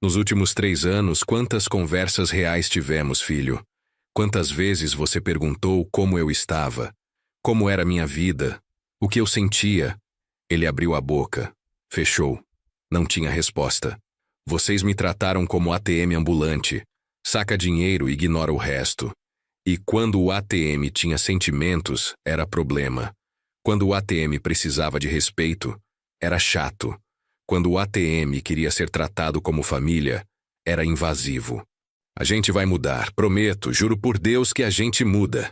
Speaker 1: Nos últimos 3 anos, quantas conversas reais tivemos, filho? Quantas vezes você perguntou como eu estava? Como era minha vida? O que eu sentia? Ele abriu a boca. Fechou. Não tinha resposta. Vocês me trataram como ATM ambulante. Saca dinheiro e ignora o resto. E quando o ATM tinha sentimentos, era problema. Quando o ATM precisava de respeito, era chato. Quando o ATM queria ser tratado como família, era invasivo. A gente vai mudar, prometo, juro por Deus que a gente muda.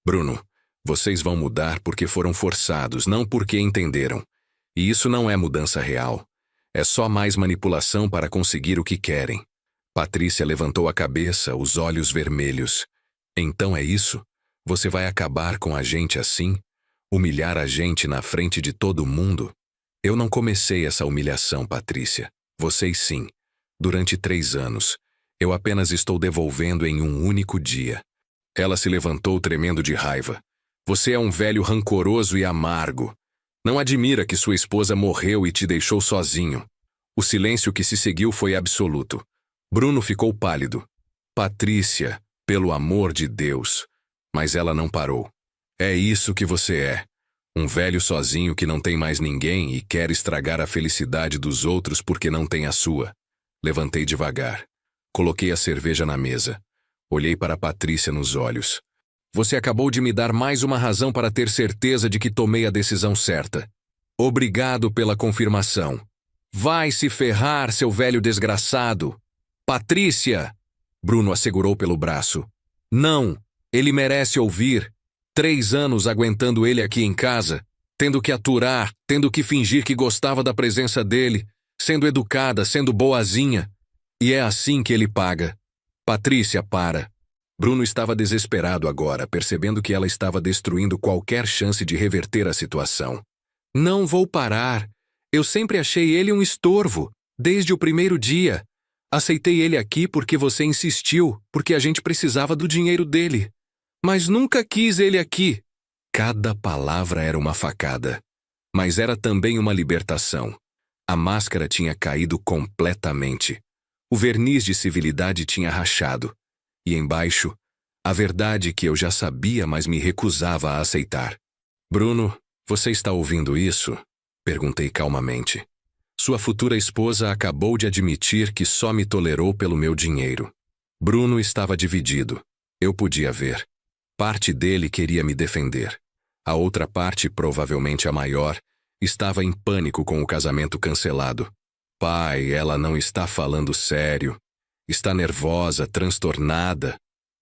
Speaker 1: Bruno, vocês vão mudar porque foram forçados, não porque entenderam. E isso não é mudança real. É só mais manipulação para conseguir o que querem. Patrícia levantou a cabeça, os olhos vermelhos. Então é isso? Você vai acabar com a gente assim? Humilhar a gente na frente de todo mundo? Eu não comecei essa humilhação, Patrícia. Vocês sim. Durante 3 anos. Eu apenas estou devolvendo em um único dia. Ela se levantou tremendo de raiva. Você é um velho rancoroso e amargo. Não admira que sua esposa morreu e te deixou sozinho. O silêncio que se seguiu foi absoluto. Bruno ficou pálido. Patrícia, pelo amor de Deus. Mas ela não parou. É isso que você é. Um velho sozinho que não tem mais ninguém e quer estragar a felicidade dos outros porque não tem a sua. Levantei devagar. Coloquei a cerveja na mesa. Olhei para Patrícia nos olhos. Você acabou de me dar mais uma razão para ter certeza de que tomei a decisão certa. Obrigado pela confirmação. Vai se ferrar, seu velho desgraçado. Patrícia! Bruno a segurou pelo braço. Não, ele merece ouvir. 3 anos aguentando ele aqui em casa, tendo que aturar, tendo que fingir que gostava da presença dele, sendo educada, sendo boazinha. E é assim que ele paga. Patrícia, para. Bruno estava desesperado agora, percebendo que ela estava destruindo qualquer chance de reverter a situação. Não vou parar. Eu sempre achei ele um estorvo, desde o primeiro dia. Aceitei ele aqui porque você insistiu, porque a gente precisava do dinheiro dele. Mas nunca quis ele aqui. Cada palavra era uma facada. Mas era também uma libertação. A máscara tinha caído completamente. O verniz de civilidade tinha rachado. E embaixo, a verdade que eu já sabia, mas me recusava a aceitar. Bruno, você está ouvindo isso? Perguntei calmamente. Sua futura esposa acabou de admitir que só me tolerou pelo meu dinheiro. Bruno estava dividido. Eu podia ver. Parte dele queria me defender. A outra parte, provavelmente a maior, estava em pânico com o casamento cancelado. Pai, ela não está falando sério. Está nervosa, transtornada.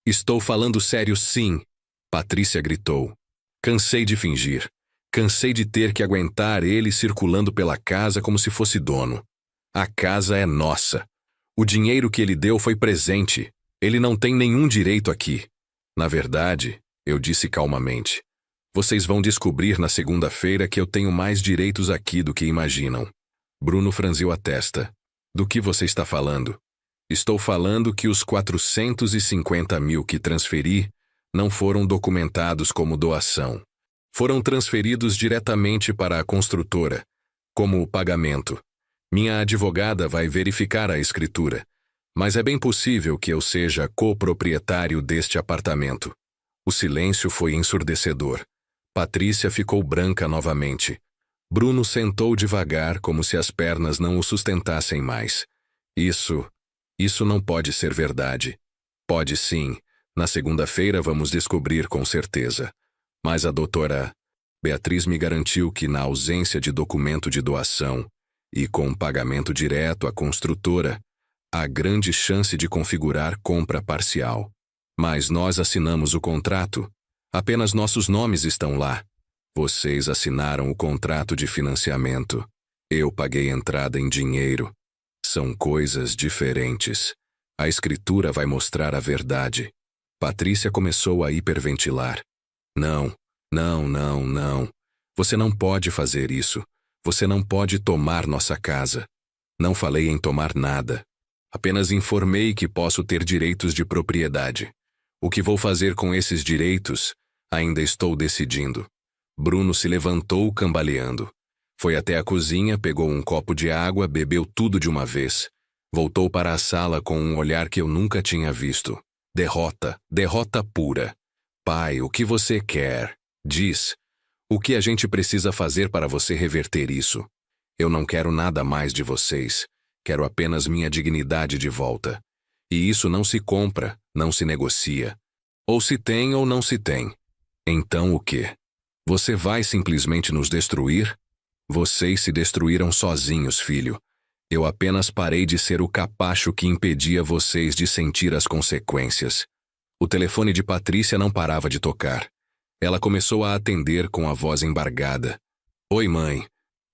Speaker 1: Estou falando sério sim, Patrícia gritou. Cansei de fingir. Cansei de ter que aguentar ele circulando pela casa como se fosse dono. A casa é nossa. O dinheiro que ele deu foi presente. Ele não tem nenhum direito aqui. Na verdade, eu disse calmamente, vocês vão descobrir na segunda-feira que eu tenho mais direitos aqui do que imaginam. Bruno franziu a testa. Do que você está falando? Estou falando que os 450 mil que transferi não foram documentados como doação. Foram transferidos diretamente para a construtora, como pagamento. Minha advogada vai verificar a escritura, mas é bem possível que eu seja coproprietário deste apartamento. O silêncio foi ensurdecedor. Patrícia ficou branca novamente. Bruno sentou devagar, como se as pernas não o sustentassem mais. Isso não pode ser verdade. Pode sim. Na segunda-feira vamos descobrir com certeza. Mas a doutora Beatriz me garantiu que na ausência de documento de doação e com pagamento direto à construtora, há grande chance de configurar compra parcial. Mas nós assinamos o contrato. Apenas nossos nomes estão lá. Vocês assinaram o contrato de financiamento. Eu paguei entrada em dinheiro. São coisas diferentes. A escritura vai mostrar a verdade. Patrícia começou a hiperventilar. Não, não, não, não. Você não pode fazer isso. Você não pode tomar nossa casa. Não falei em tomar nada. Apenas informei que posso ter direitos de propriedade. O que vou fazer com esses direitos, ainda estou decidindo. Bruno se levantou cambaleando. Foi até a cozinha, pegou um copo de água, bebeu tudo de uma vez. Voltou para a sala com um olhar que eu nunca tinha visto. Derrota, derrota pura. Pai, o que você quer? Diz. O que a gente precisa fazer para você reverter isso? Eu não quero nada mais de vocês. Quero apenas minha dignidade de volta. E isso não se compra, não se negocia. Ou se tem ou não se tem. Então o quê? Você vai simplesmente nos destruir? Vocês se destruíram sozinhos, filho. Eu apenas parei de ser o capacho que impedia vocês de sentir as consequências. O telefone de Patrícia não parava de tocar. Ela começou a atender com a voz embargada. Oi, mãe.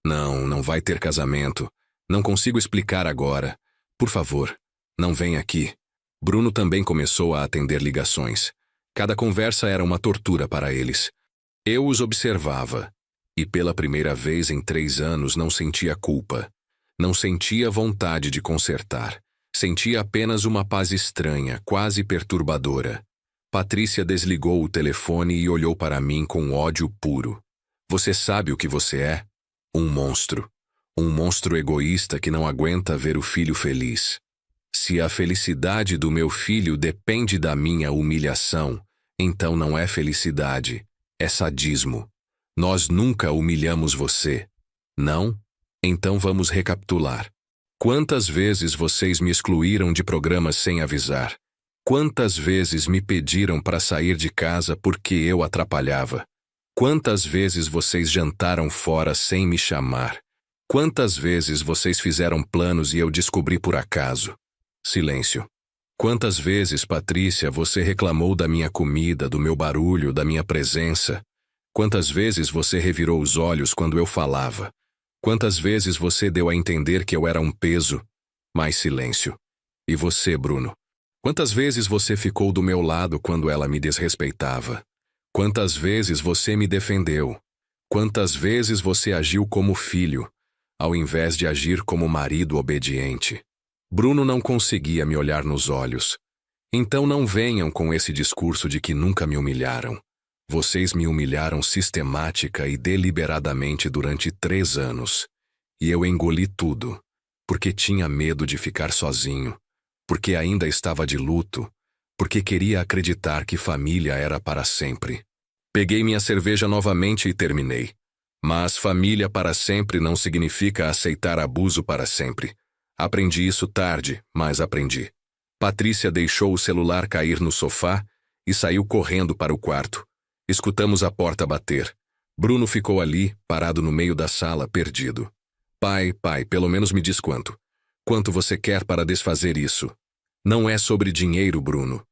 Speaker 1: Não, não vai ter casamento. Não consigo explicar agora. Por favor, não venha aqui. Bruno também começou a atender ligações. Cada conversa era uma tortura para eles. Eu os observava. E pela primeira vez em 3 anos não sentia culpa. Não sentia vontade de consertar. Sentia apenas uma paz estranha, quase perturbadora. Patrícia desligou o telefone e olhou para mim com ódio puro. Você sabe o que você é? Um monstro. Um monstro egoísta que não aguenta ver o filho feliz. Se a felicidade do meu filho depende da minha humilhação, então não é felicidade, é sadismo. Nós nunca humilhamos você. Não? Então vamos recapitular. Quantas vezes vocês me excluíram de programas sem avisar? Quantas vezes me pediram para sair de casa porque eu atrapalhava? Quantas vezes vocês jantaram fora sem me chamar? Quantas vezes vocês fizeram planos e eu descobri por acaso? Silêncio. Quantas vezes, Patrícia, você reclamou da minha comida, do meu barulho, da minha presença? Quantas vezes você revirou os olhos quando eu falava? Quantas vezes você deu a entender que eu era um peso? Mais silêncio. E você, Bruno? Quantas vezes você ficou do meu lado quando ela me desrespeitava? Quantas vezes você me defendeu? Quantas vezes você agiu como filho, ao invés de agir como marido obediente? Bruno não conseguia me olhar nos olhos. Então não venham com esse discurso de que nunca me humilharam. Vocês me humilharam sistemática e deliberadamente durante 3 anos. E eu engoli tudo, porque tinha medo de ficar sozinho, porque ainda estava de luto, porque queria acreditar que família era para sempre. Peguei minha cerveja novamente e terminei. Mas família para sempre não significa aceitar abuso para sempre. Aprendi isso tarde, mas aprendi. Patrícia deixou o celular cair no sofá e saiu correndo para o quarto. Escutamos a porta bater. Bruno ficou ali, parado no meio da sala, perdido. Pai, pelo menos me diz quanto. Quanto você quer para desfazer isso? Não é sobre dinheiro, Bruno.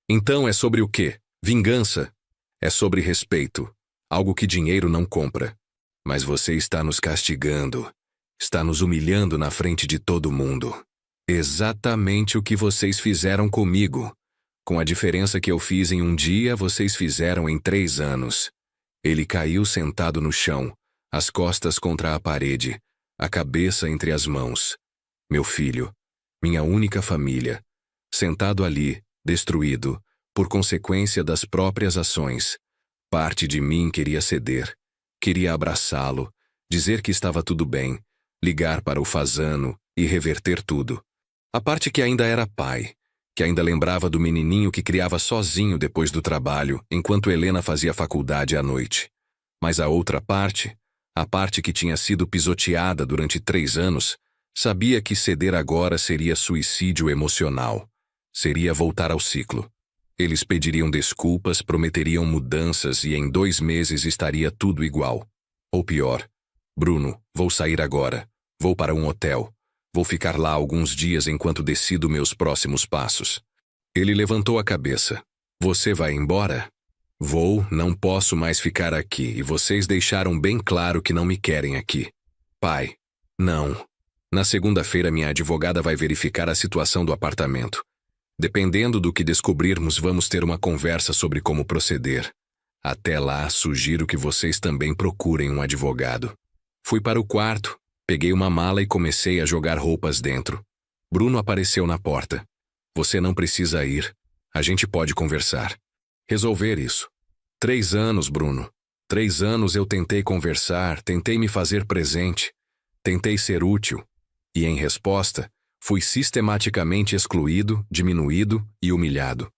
Speaker 1: Então é sobre o quê? Vingança. É sobre respeito. Algo que dinheiro não compra. Mas você está nos castigando. Está nos humilhando na frente de todo mundo. Exatamente o que vocês fizeram comigo. Com a diferença que eu fiz em um dia, vocês fizeram em 3 anos. Ele caiu sentado no chão, as costas contra a parede, a cabeça entre as mãos. Meu filho, minha única família, sentado ali, destruído, por consequência das próprias ações. Parte de mim queria ceder, queria abraçá-lo, dizer que estava tudo bem, ligar para o Fasano e reverter tudo. A parte que ainda era pai, que ainda lembrava do menininho que criava sozinho depois do trabalho, enquanto Helena fazia faculdade à noite. Mas a outra parte, a parte que tinha sido pisoteada durante 3 anos, sabia que ceder agora seria suicídio emocional. Seria voltar ao ciclo. Eles pediriam desculpas, prometeriam mudanças e em 2 meses estaria tudo igual. Ou pior. Bruno, vou sair agora. Vou para um hotel. Vou ficar lá alguns dias enquanto decido meus próximos passos. Ele levantou a cabeça. Você vai embora? Vou, não posso mais ficar aqui e vocês deixaram bem claro que não me querem aqui. Pai. Não. Na segunda-feira minha advogada vai verificar a situação do apartamento. Dependendo do que descobrirmos, vamos ter uma conversa sobre como proceder. Até lá, sugiro que vocês também procurem um advogado. Fui para o quarto, peguei uma mala e comecei a jogar roupas dentro. Bruno apareceu na porta. Você não precisa ir. A gente pode conversar. Resolver isso. 3 anos, Bruno. 3 anos eu tentei conversar, tentei me fazer presente, tentei ser útil. E em resposta, fui sistematicamente excluído, diminuído e humilhado.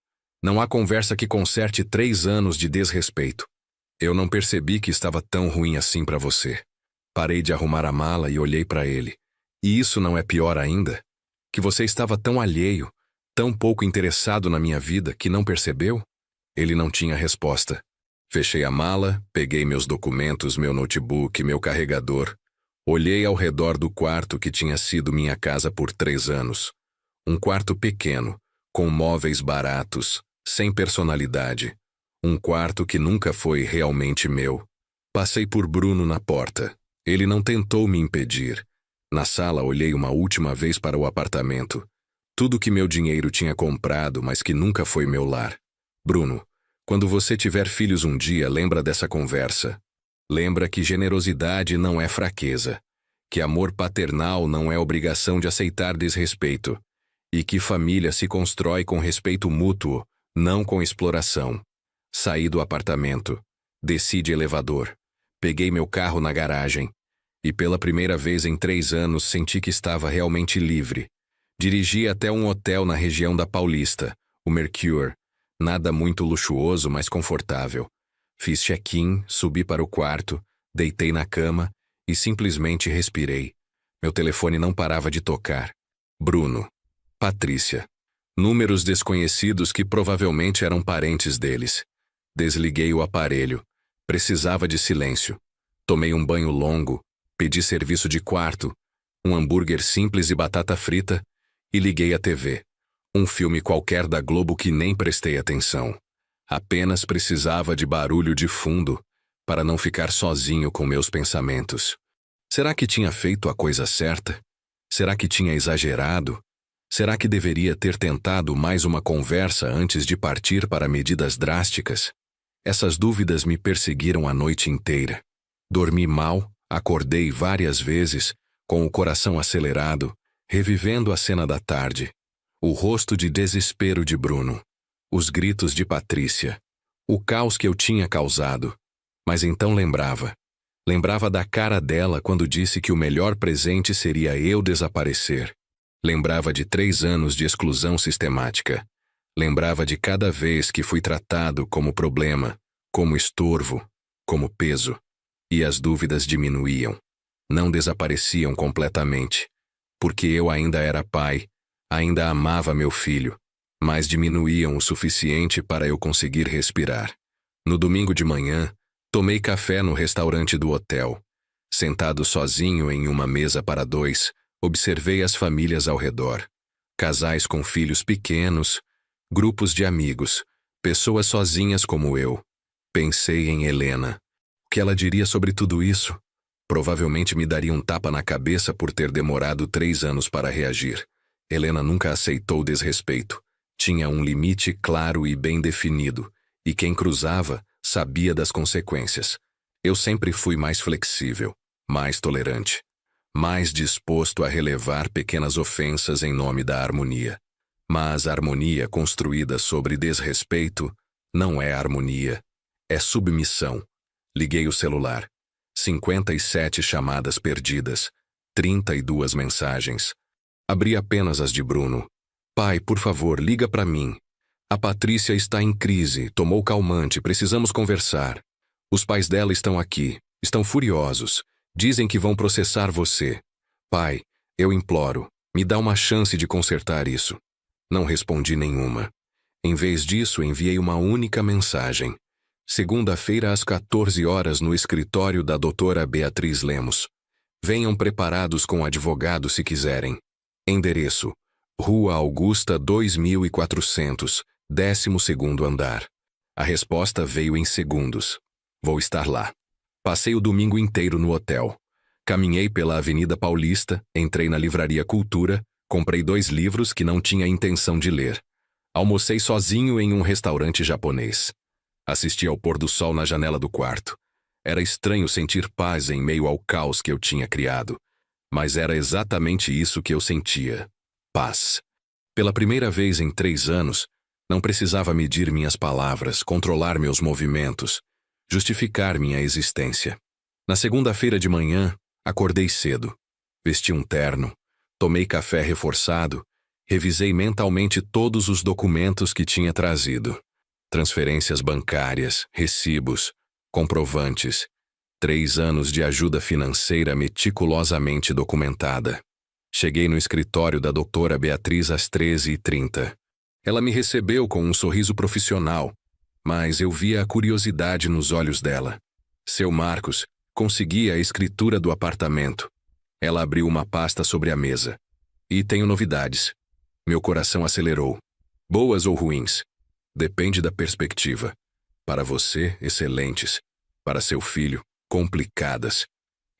Speaker 1: Não há conversa que conserte 3 anos de desrespeito. Eu não percebi que estava tão ruim assim para você. Parei de arrumar a mala e olhei para ele. E isso não é pior ainda? Que você estava tão alheio, tão pouco interessado na minha vida que não percebeu? Ele não tinha resposta. Fechei a mala, peguei meus documentos, meu notebook, meu carregador. Olhei ao redor do quarto que tinha sido minha casa por 3 anos. Um quarto pequeno, com móveis baratos, sem personalidade. Um quarto que nunca foi realmente meu. Passei por Bruno na porta. Ele não tentou me impedir. Na sala olhei uma última vez para o apartamento. Tudo que meu dinheiro tinha comprado, mas que nunca foi meu lar. Bruno, quando você tiver filhos um dia, lembra dessa conversa. Lembra que generosidade não é fraqueza, que amor paternal não é obrigação de aceitar desrespeito, e que família se constrói com respeito mútuo, não com exploração. Saí do apartamento, desci de elevador, peguei meu carro na garagem, e pela primeira vez em 3 anos senti que estava realmente livre. Dirigi até um hotel na região da Paulista, o Mercure. Nada muito luxuoso, mas confortável. Fiz check-in, subi para o quarto, deitei na cama e simplesmente respirei. Meu telefone não parava de tocar. Bruno. Patrícia. Números desconhecidos que provavelmente eram parentes deles. Desliguei o aparelho. Precisava de silêncio. Tomei um banho longo, pedi serviço de quarto, um hambúrguer simples e batata frita e liguei a TV. Um filme qualquer da Globo que nem prestei atenção. Apenas precisava de barulho de fundo para não ficar sozinho com meus pensamentos. Será que tinha feito a coisa certa? Será que tinha exagerado? Será que deveria ter tentado mais uma conversa antes de partir para medidas drásticas? Essas dúvidas me perseguiram a noite inteira. Dormi mal, acordei várias vezes, com o coração acelerado, revivendo a cena da tarde. O rosto de desespero de Bruno. Os gritos de Patrícia. O caos que eu tinha causado. Mas então lembrava. Lembrava da cara dela quando disse que o melhor presente seria eu desaparecer. Lembrava de 3 anos de exclusão sistemática. Lembrava de cada vez que fui tratado como problema, como estorvo, como peso. E as dúvidas diminuíam. Não desapareciam completamente. Porque eu ainda era pai. Ainda amava meu filho, mas diminuíam o suficiente para eu conseguir respirar. No domingo de manhã, tomei café no restaurante do hotel. Sentado sozinho em uma mesa para 2, observei as famílias ao redor. Casais com filhos pequenos, grupos de amigos, pessoas sozinhas como eu. Pensei em Helena. O que ela diria sobre tudo isso? Provavelmente me daria um tapa na cabeça por ter demorado 3 anos para reagir. Helena nunca aceitou desrespeito. Tinha um limite claro e bem definido, e quem cruzava sabia das consequências. Eu sempre fui mais flexível, mais tolerante, mais disposto a relevar pequenas ofensas em nome da harmonia. Mas a harmonia construída sobre desrespeito não é harmonia, é submissão. Liguei o celular. 57 chamadas perdidas, 32 mensagens. Abri apenas as de Bruno. Pai, por favor, liga para mim. A Patrícia está em crise, tomou calmante, precisamos conversar. Os pais dela estão aqui, estão furiosos. Dizem que vão processar você. Pai, eu imploro, me dá uma chance de consertar isso. Não respondi nenhuma. Em vez disso, enviei uma única mensagem. Segunda-feira às 14 horas no escritório da doutora Beatriz Lemos. Venham preparados com advogado se quiserem. Endereço: Rua Augusta 2400, 12º andar. A resposta veio em segundos. Vou estar lá. Passei o domingo inteiro no hotel. Caminhei pela Avenida Paulista, entrei na Livraria Cultura, comprei 2 livros que não tinha intenção de ler. Almocei sozinho em um restaurante japonês. Assisti ao pôr do sol na janela do quarto. Era estranho sentir paz em meio ao caos que eu tinha criado. Mas era exatamente isso que eu sentia. Paz. Pela primeira vez em 3 anos, não precisava medir minhas palavras, controlar meus movimentos, justificar minha existência. Na segunda-feira de manhã, acordei cedo. Vesti um terno, tomei café reforçado, revisei mentalmente todos os documentos que tinha trazido. Transferências bancárias, recibos, comprovantes. 3 anos de ajuda financeira meticulosamente documentada. Cheguei no escritório da doutora Beatriz às 13h30. Ela me recebeu com um sorriso profissional, mas eu via a curiosidade nos olhos dela. Seu Marcos conseguia a escritura do apartamento. Ela abriu uma pasta sobre a mesa. E tenho novidades. Meu coração acelerou. Boas ou ruins? Depende da perspectiva. Para você, excelentes. Para seu filho, complicadas.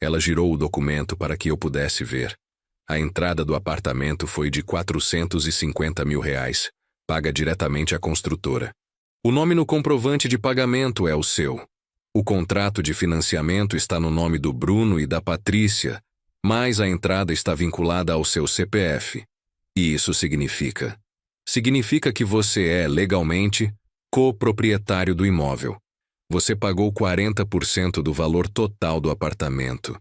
Speaker 1: Ela girou o documento para que eu pudesse ver. A entrada do apartamento foi de R$450 mil, paga diretamente à construtora. O nome no comprovante de pagamento é o seu. O contrato de financiamento está no nome do Bruno e da Patrícia, mas a entrada está vinculada ao seu CPF. E isso significa? Significa que você é, legalmente, coproprietário do imóvel. Você pagou 40% do valor total do apartamento.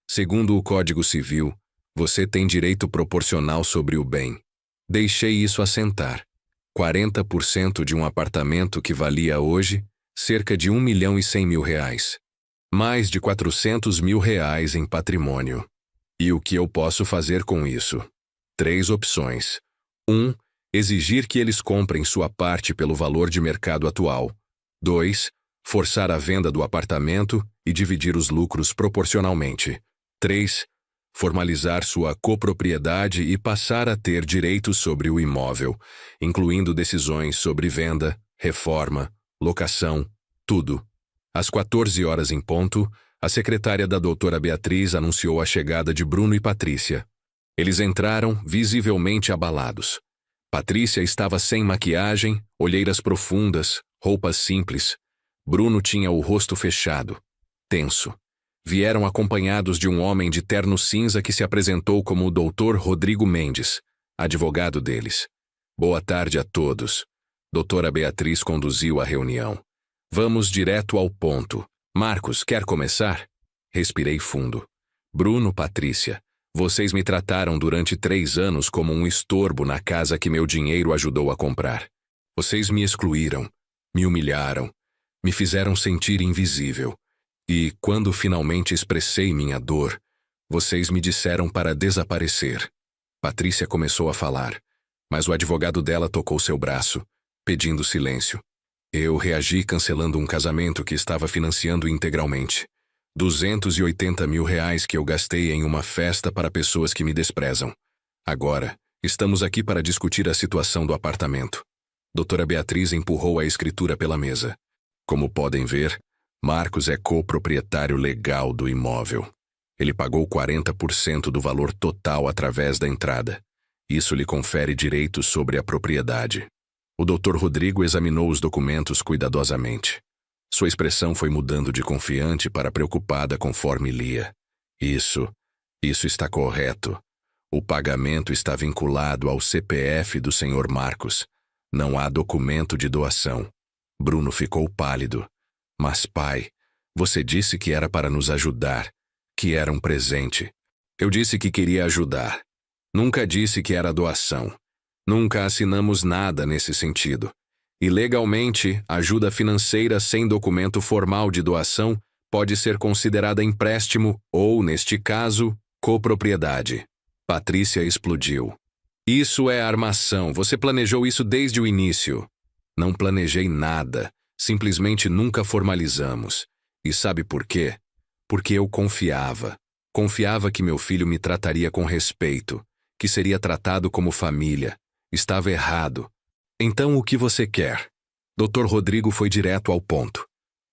Speaker 1: Segundo o Código Civil, você tem direito proporcional sobre o bem. Deixei isso assentar. 40% de um apartamento que valia hoje cerca de R$1.100.000. Mais de R$400 mil em patrimônio. E o que eu posso fazer com isso? 3 opções. 1. Exigir que eles comprem sua parte pelo valor de mercado atual. 2. Forçar a venda do apartamento e dividir os lucros proporcionalmente. 3. Formalizar sua copropriedade e passar a ter direitos sobre o imóvel, incluindo decisões sobre venda, reforma, locação, tudo. Às 14 horas em ponto, a secretária da doutora Beatriz anunciou a chegada de Bruno e Patrícia. Eles entraram, visivelmente abalados. Patrícia estava sem maquiagem, olheiras profundas, roupas simples. Bruno tinha o rosto fechado, tenso. Vieram acompanhados de um homem de terno cinza que se apresentou como o Dr. Rodrigo Mendes, advogado deles. Boa tarde a todos. Doutora Beatriz conduziu a reunião. Vamos direto ao ponto. Marcos, quer começar? Respirei fundo. Bruno, Patrícia, vocês me trataram durante 3 anos como um estorbo na casa que meu dinheiro ajudou a comprar. Vocês me excluíram, me humilharam, me fizeram sentir invisível. E, quando finalmente expressei minha dor, vocês me disseram para desaparecer. Patrícia começou a falar, mas o advogado dela tocou seu braço, pedindo silêncio. Eu reagi cancelando um casamento que estava financiando integralmente. R$280 mil que eu gastei em uma festa para pessoas que me desprezam. Agora, estamos aqui para discutir a situação do apartamento. Doutora Beatriz empurrou a escritura pela mesa. Como podem ver, Marcos é coproprietário legal do imóvel. Ele pagou 40% do valor total através da entrada. Isso lhe confere direitos sobre a propriedade. O Dr. Rodrigo examinou os documentos cuidadosamente. Sua expressão foi mudando de confiante para preocupada conforme lia. Isso está correto. O pagamento está vinculado ao CPF do Sr. Marcos. Não há documento de doação. Bruno ficou pálido. Mas, pai, você disse que era para nos ajudar, que era um presente. Eu disse que queria ajudar. Nunca disse que era doação. Nunca assinamos nada nesse sentido. E legalmente, ajuda financeira sem documento formal de doação pode ser considerada empréstimo ou, neste caso, copropriedade. Patrícia explodiu. Isso é armação. Você planejou isso desde o início. Não planejei nada. Simplesmente nunca formalizamos. E sabe por quê? Porque eu confiava. Confiava que meu filho me trataria com respeito, que seria tratado como família. Estava errado. Então o que você quer? Dr. Rodrigo foi direto ao ponto.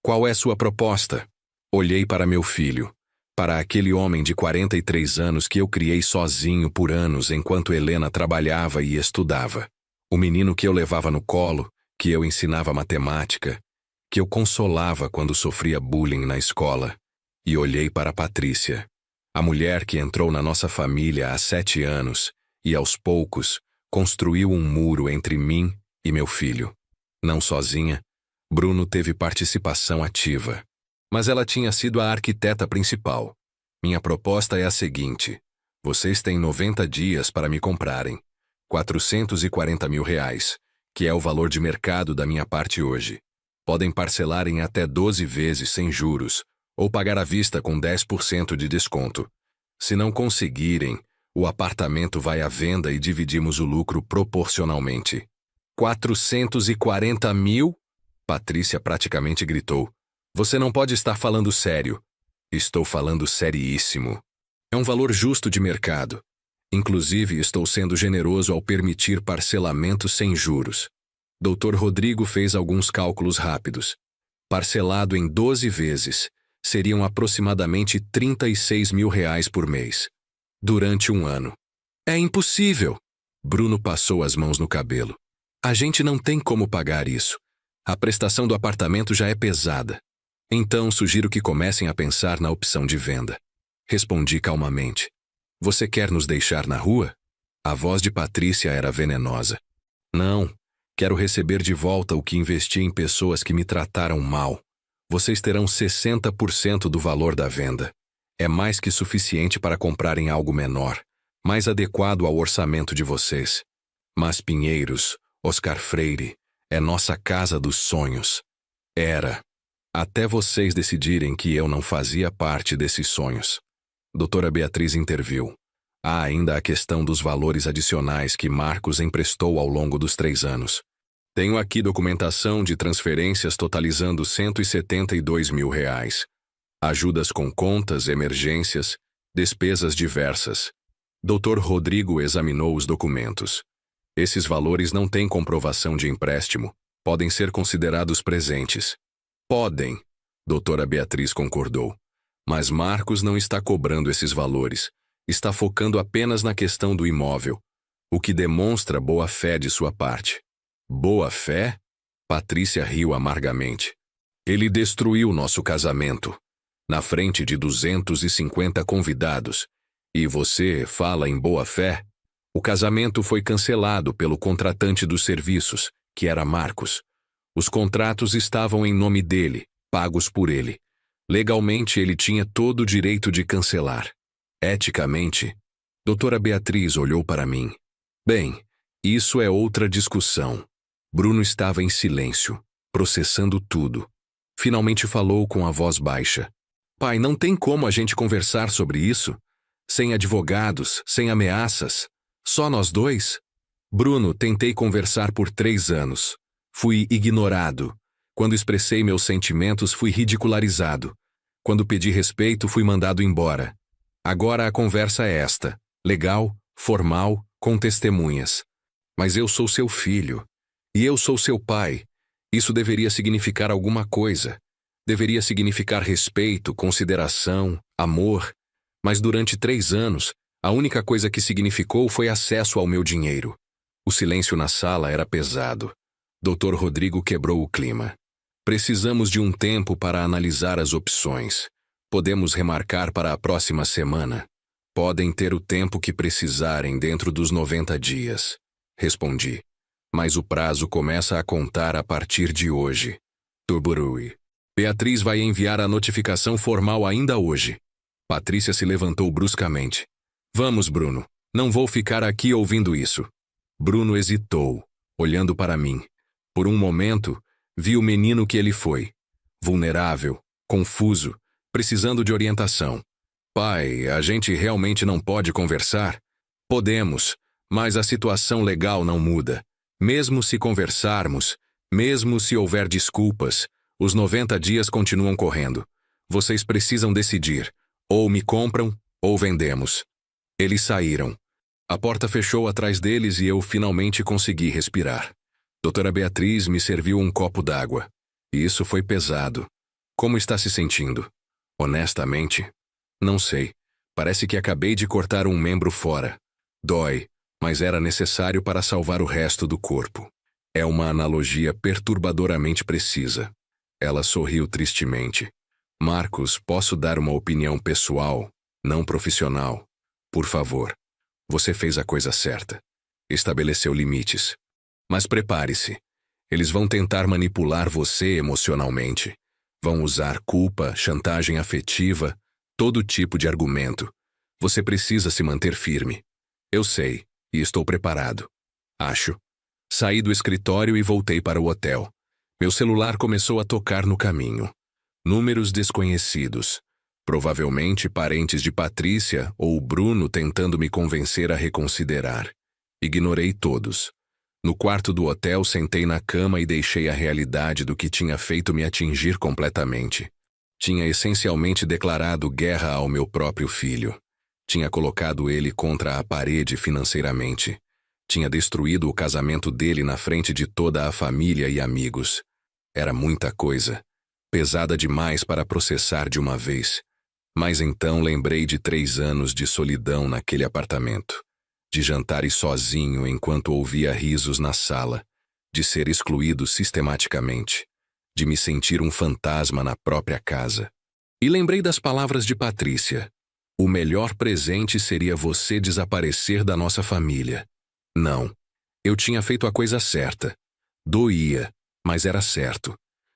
Speaker 1: Qual é sua proposta? Olhei para meu filho, para aquele homem de 43 anos que eu criei sozinho por anos enquanto Helena trabalhava e estudava. O menino que eu levava no colo, que eu ensinava matemática, que eu consolava quando sofria bullying na escola. E olhei para Patrícia, a mulher que entrou na nossa família há 7 anos e, aos poucos, construiu um muro entre mim e meu filho. Não sozinha, Bruno teve participação ativa. Mas ela tinha sido a arquiteta principal. Minha proposta é a seguinte: vocês têm 90 dias para me comprarem. R$ 440 mil, que é o valor de mercado da minha parte hoje. Podem parcelar em até 12 vezes sem juros, ou pagar à vista com 10% de desconto. Se não conseguirem, o apartamento vai à venda e dividimos o lucro proporcionalmente. 440 mil? Patrícia praticamente gritou. Você não pode estar falando sério. Estou falando seriíssimo. É um valor justo de mercado. Inclusive, estou sendo generoso ao permitir parcelamento sem juros. Dr. Rodrigo fez alguns cálculos rápidos. Parcelado em 12 vezes, seriam aproximadamente R$ 36 mil por mês. Durante um ano. É impossível! Bruno passou as mãos no cabelo. A gente não tem como pagar isso. A prestação do apartamento já é pesada. Então, sugiro que comecem a pensar na opção de venda. Respondi calmamente. Você quer nos deixar na rua? A voz de Patrícia era venenosa. Não, quero receber de volta o que investi em pessoas que me trataram mal. Vocês terão 60% do valor da venda. É mais que suficiente para comprarem algo menor, mais adequado ao orçamento de vocês. Mas Pinheiros, Oscar Freire, é nossa casa dos sonhos. Era. Até vocês decidirem que eu não fazia parte desses sonhos. Doutora Beatriz interviu. Há ainda a questão dos valores adicionais que Marcos emprestou ao longo dos 3 anos. Tenho aqui documentação de transferências totalizando R$ 172 mil. Ajudas com contas, emergências, despesas diversas. Dr. Rodrigo examinou os documentos. Esses valores não têm comprovação de empréstimo. Podem ser considerados presentes. Podem, doutora Beatriz concordou. Mas Marcos não está cobrando esses valores. Está focando apenas na questão do imóvel, o que demonstra boa-fé de sua parte. Boa-fé? Patrícia riu amargamente. Ele destruiu nosso casamento, na frente de 250 convidados. E você fala em boa-fé? O casamento foi cancelado pelo contratante dos serviços, que era Marcos. Os contratos estavam em nome dele, pagos por ele. Legalmente, ele tinha todo o direito de cancelar. Eticamente, doutora Beatriz olhou para mim. Bem, isso é outra discussão. Bruno estava em silêncio, processando tudo. Finalmente falou com a voz baixa. Pai, não tem como a gente conversar sobre isso? Sem advogados, sem ameaças. Só nós dois? Bruno, tentei conversar por 3 anos. Fui ignorado. Quando expressei meus sentimentos, fui ridicularizado. Quando pedi respeito, fui mandado embora. Agora a conversa é esta. Legal, formal, com testemunhas. Mas eu sou seu filho. E eu sou seu pai. Isso deveria significar alguma coisa. Deveria significar respeito, consideração, amor. Mas durante 3 anos, a única coisa que significou foi acesso ao meu dinheiro. O silêncio na sala era pesado. Dr. Rodrigo quebrou o clima. Precisamos de um tempo para analisar as opções. Podemos remarcar para a próxima semana. Podem ter o tempo que precisarem dentro dos 90 dias. Respondi. Mas o prazo começa a contar a partir de hoje. Turburui. Beatriz vai enviar a notificação formal ainda hoje. Patrícia se levantou bruscamente. Vamos, Bruno. Não vou ficar aqui ouvindo isso. Bruno hesitou, olhando para mim. Por um momento, vi o menino que ele foi. Vulnerável, confuso, precisando de orientação. Pai, a gente realmente não pode conversar? Podemos, mas a situação legal não muda. Mesmo se conversarmos, mesmo se houver desculpas, os 90 dias continuam correndo. Vocês precisam decidir. Ou me compram, ou vendemos. Eles saíram. A porta fechou atrás deles e eu finalmente consegui respirar. Doutora Beatriz me serviu um copo d'água. E isso foi pesado. Como está se sentindo? Honestamente, não sei. Parece que acabei de cortar um membro fora. Dói, mas era necessário para salvar o resto do corpo. É uma analogia perturbadoramente precisa. Ela sorriu tristemente. Marcos, posso dar uma opinião pessoal, não profissional? Por favor. Você fez a coisa certa. Estabeleceu limites. Mas prepare-se. Eles vão tentar manipular você emocionalmente. Vão usar culpa, chantagem afetiva, todo tipo de argumento. Você precisa se manter firme. Eu sei, e estou preparado. Acho. Saí do escritório e voltei para o hotel. Meu celular começou a tocar no caminho. Números desconhecidos. Provavelmente parentes de Patrícia ou o Bruno tentando me convencer a reconsiderar. Ignorei todos. No quarto do hotel, sentei na cama e deixei a realidade do que tinha feito me atingir completamente. Tinha essencialmente declarado guerra ao meu próprio filho. Tinha colocado ele contra a parede financeiramente. Tinha destruído o casamento dele na frente de toda a família e amigos. Era muita coisa. Pesada demais para processar de uma vez. Mas então lembrei de 3 anos de solidão naquele apartamento. De jantares sozinho enquanto ouvia risos na sala. De ser excluído sistematicamente. De me sentir um fantasma na própria casa. E lembrei das palavras de Patrícia. O melhor presente seria você desaparecer da nossa família. Não. Eu tinha feito a coisa certa. Doía, mas era certo.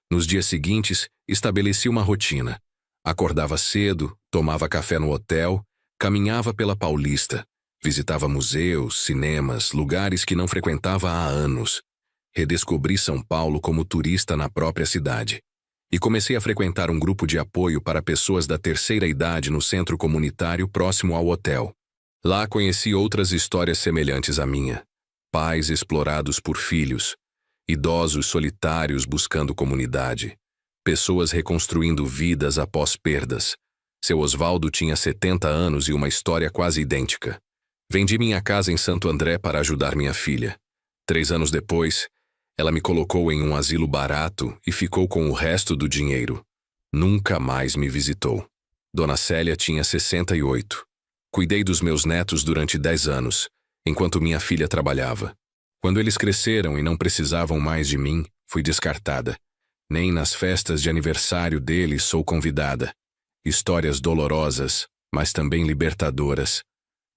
Speaker 1: Nos dias seguintes, estabeleci uma rotina. Acordava cedo, tomava café no hotel, caminhava pela Paulista, visitava museus, cinemas, lugares que não frequentava há anos. Redescobri São Paulo como turista na própria cidade. E comecei a frequentar um grupo de apoio para pessoas da terceira idade no centro comunitário próximo ao hotel. Lá conheci outras histórias semelhantes à minha. Pais explorados por filhos, idosos solitários buscando comunidade, pessoas reconstruindo vidas após perdas. Seu Osvaldo tinha 70 anos e uma história quase idêntica. Vendi minha casa em Santo André para ajudar minha filha. 3 anos depois, ela me colocou em um asilo barato e ficou com o resto do dinheiro. Nunca mais me visitou. Dona Célia tinha 68. Cuidei dos meus netos durante 10 anos, enquanto minha filha trabalhava. Quando eles cresceram e não precisavam mais de mim, fui descartada. Nem nas festas de aniversário deles sou convidada. Histórias dolorosas, mas também libertadoras.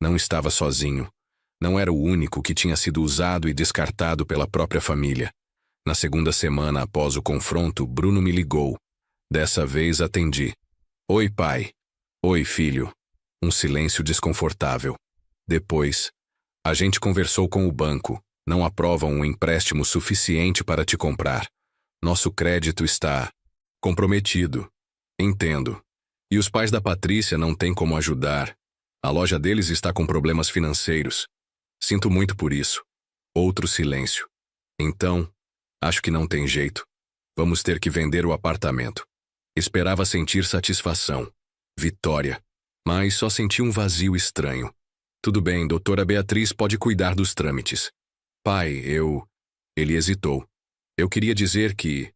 Speaker 1: Não estava sozinho. Não era o único que tinha sido usado e descartado pela própria família. Na segunda semana após o confronto, Bruno me ligou. Dessa vez atendi. Oi, pai. Oi, filho. Um silêncio desconfortável. Depois, a gente conversou com o banco. Não aprovam um empréstimo suficiente para te comprar. Nosso crédito está comprometido. Entendo. E os pais da Patrícia não têm como ajudar. A loja deles está com problemas financeiros. Sinto muito por isso. Outro silêncio. Então, acho que não tem jeito. Vamos ter que vender o apartamento. Esperava sentir satisfação. Vitória. Mas só senti um vazio estranho. Tudo bem, doutora Beatriz pode cuidar dos trâmites. Pai, Ele hesitou. Eu queria dizer que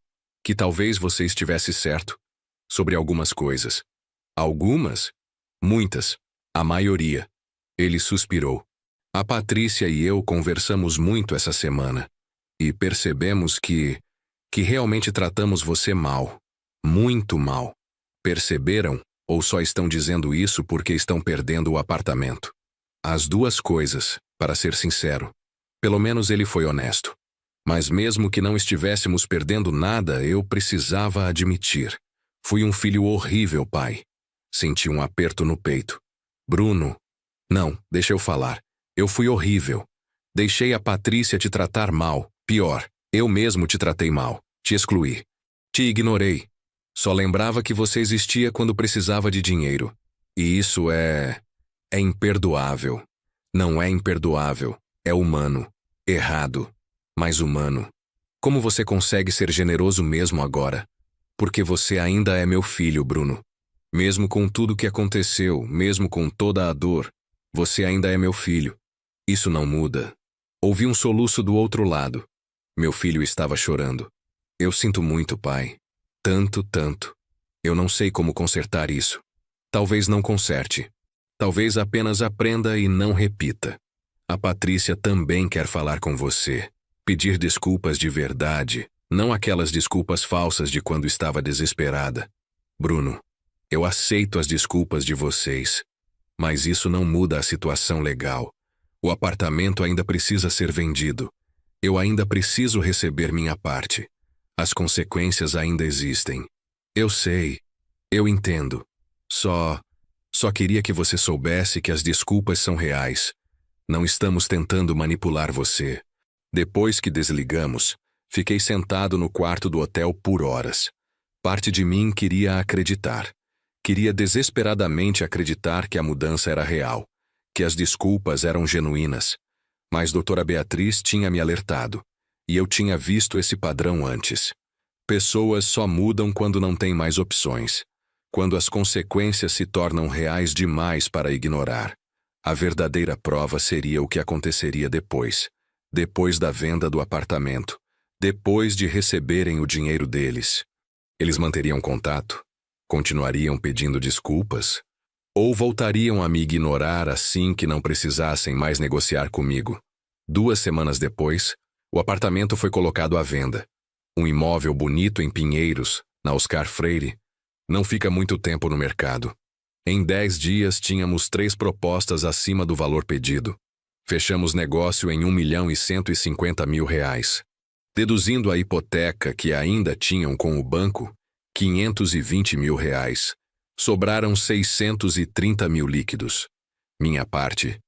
Speaker 1: talvez você estivesse certo. Sobre algumas coisas. Algumas? Muitas. A maioria. Ele suspirou. A Patrícia e eu conversamos muito essa semana. E percebemos que realmente tratamos você mal. Muito mal. Perceberam? Ou só estão dizendo isso porque estão perdendo o apartamento? As duas coisas, para ser sincero. Pelo menos ele foi honesto. Mas mesmo que não estivéssemos perdendo nada, eu precisava admitir. Fui um filho horrível, pai. Senti um aperto no peito. Bruno. Não, deixa eu falar. Eu fui horrível. Deixei a Patrícia te tratar mal. Pior, eu mesmo te tratei mal. Te excluí. Te ignorei. Só lembrava que você existia quando precisava de dinheiro. E isso é imperdoável. Não é imperdoável. É humano. Errado. Mas humano. Como você consegue ser generoso mesmo agora? Porque você ainda é meu filho, Bruno. Mesmo com tudo que aconteceu, mesmo com toda a dor, você ainda é meu filho. Isso não muda. Ouvi um soluço do outro lado. Meu filho estava chorando. Eu sinto muito, pai. Tanto, tanto. Eu não sei como consertar isso. Talvez não conserte. Talvez apenas aprenda e não repita. A Patrícia também quer falar com você. Pedir desculpas de verdade, não aquelas desculpas falsas de quando estava desesperada. Bruno, eu aceito as desculpas de vocês, mas isso não muda a situação legal. O apartamento ainda precisa ser vendido. Eu ainda preciso receber minha parte. As consequências ainda existem. Eu sei. Eu entendo. Só queria que você soubesse que as desculpas são reais. Não estamos tentando manipular você. Depois que desligamos, fiquei sentado no quarto do hotel por horas. Parte de mim queria acreditar. Queria desesperadamente acreditar que a mudança era real, que as desculpas eram genuínas. Mas doutora Beatriz tinha me alertado, e eu tinha visto esse padrão antes. Pessoas só mudam quando não têm mais opções, quando as consequências se tornam reais demais para ignorar. A verdadeira prova seria o que aconteceria depois da venda do apartamento, depois de receberem o dinheiro deles. Eles manteriam contato? Continuariam pedindo desculpas? Ou voltariam a me ignorar assim que não precisassem mais negociar comigo? 2 semanas depois, o apartamento foi colocado à venda. Um imóvel bonito em Pinheiros, na Oscar Freire. Não fica muito tempo no mercado. Em 10 dias tínhamos 3 propostas acima do valor pedido. Fechamos negócio em R$ 1.150.000. Deduzindo a hipoteca que ainda tinham com o banco, R$ 520.000. Sobraram R$ 630.000 líquidos. Minha parte, R$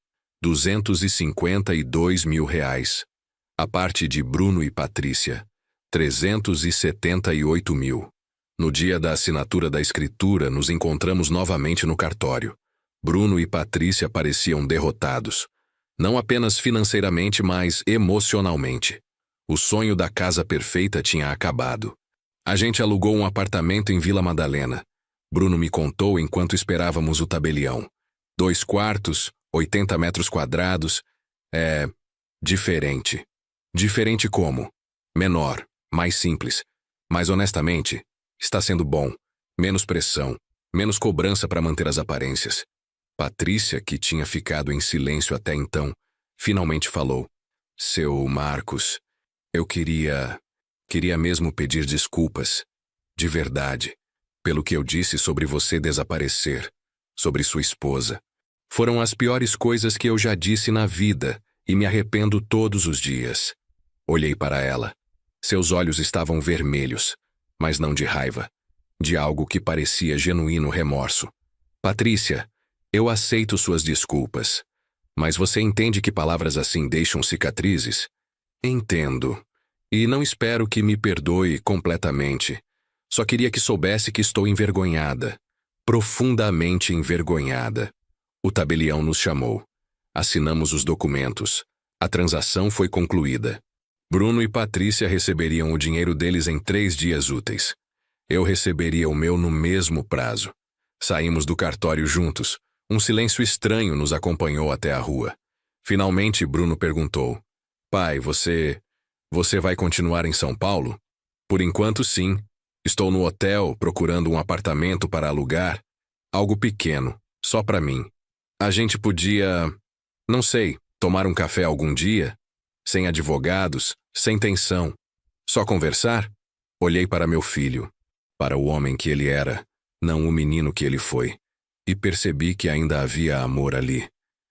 Speaker 1: 252.000. A parte de Bruno e Patrícia, R$ 378.000. No dia da assinatura da escritura, nos encontramos novamente no cartório. Bruno e Patrícia pareciam derrotados. Não apenas financeiramente, mas emocionalmente. O sonho da casa perfeita tinha acabado. A gente alugou um apartamento em Vila Madalena. Bruno me contou enquanto esperávamos o tabelião. 2 quartos, 80 metros quadrados. É diferente. Diferente como? Menor, mais simples. Mas honestamente, está sendo bom. Menos pressão, menos cobrança para manter as aparências. Patrícia, que tinha ficado em silêncio até então, finalmente falou. Seu Marcos, eu queria mesmo pedir desculpas. De verdade. Pelo que eu disse sobre você desaparecer. Sobre sua esposa. Foram as piores coisas que eu já disse na vida e me arrependo todos os dias. Olhei para ela. Seus olhos estavam vermelhos, mas não de raiva. De algo que parecia genuíno remorso. Patrícia, eu aceito suas desculpas. Mas você entende que palavras assim deixam cicatrizes? Entendo. E não espero que me perdoe completamente. Só queria que soubesse que estou envergonhada. Profundamente envergonhada. O tabelião nos chamou. Assinamos os documentos. A transação foi concluída. Bruno e Patrícia receberiam o dinheiro deles em 3 dias úteis. Eu receberia o meu no mesmo prazo. Saímos do cartório juntos. Um silêncio estranho nos acompanhou até a rua. Finalmente, Bruno perguntou. Pai, você vai continuar em São Paulo? Por enquanto, sim. Estou no hotel procurando um apartamento para alugar. Algo pequeno, só para mim. A gente podia, não sei, tomar um café algum dia? Sem advogados, sem tensão. Só conversar? Olhei para meu filho, para o homem que ele era, não o menino que ele foi, e percebi que ainda havia amor ali,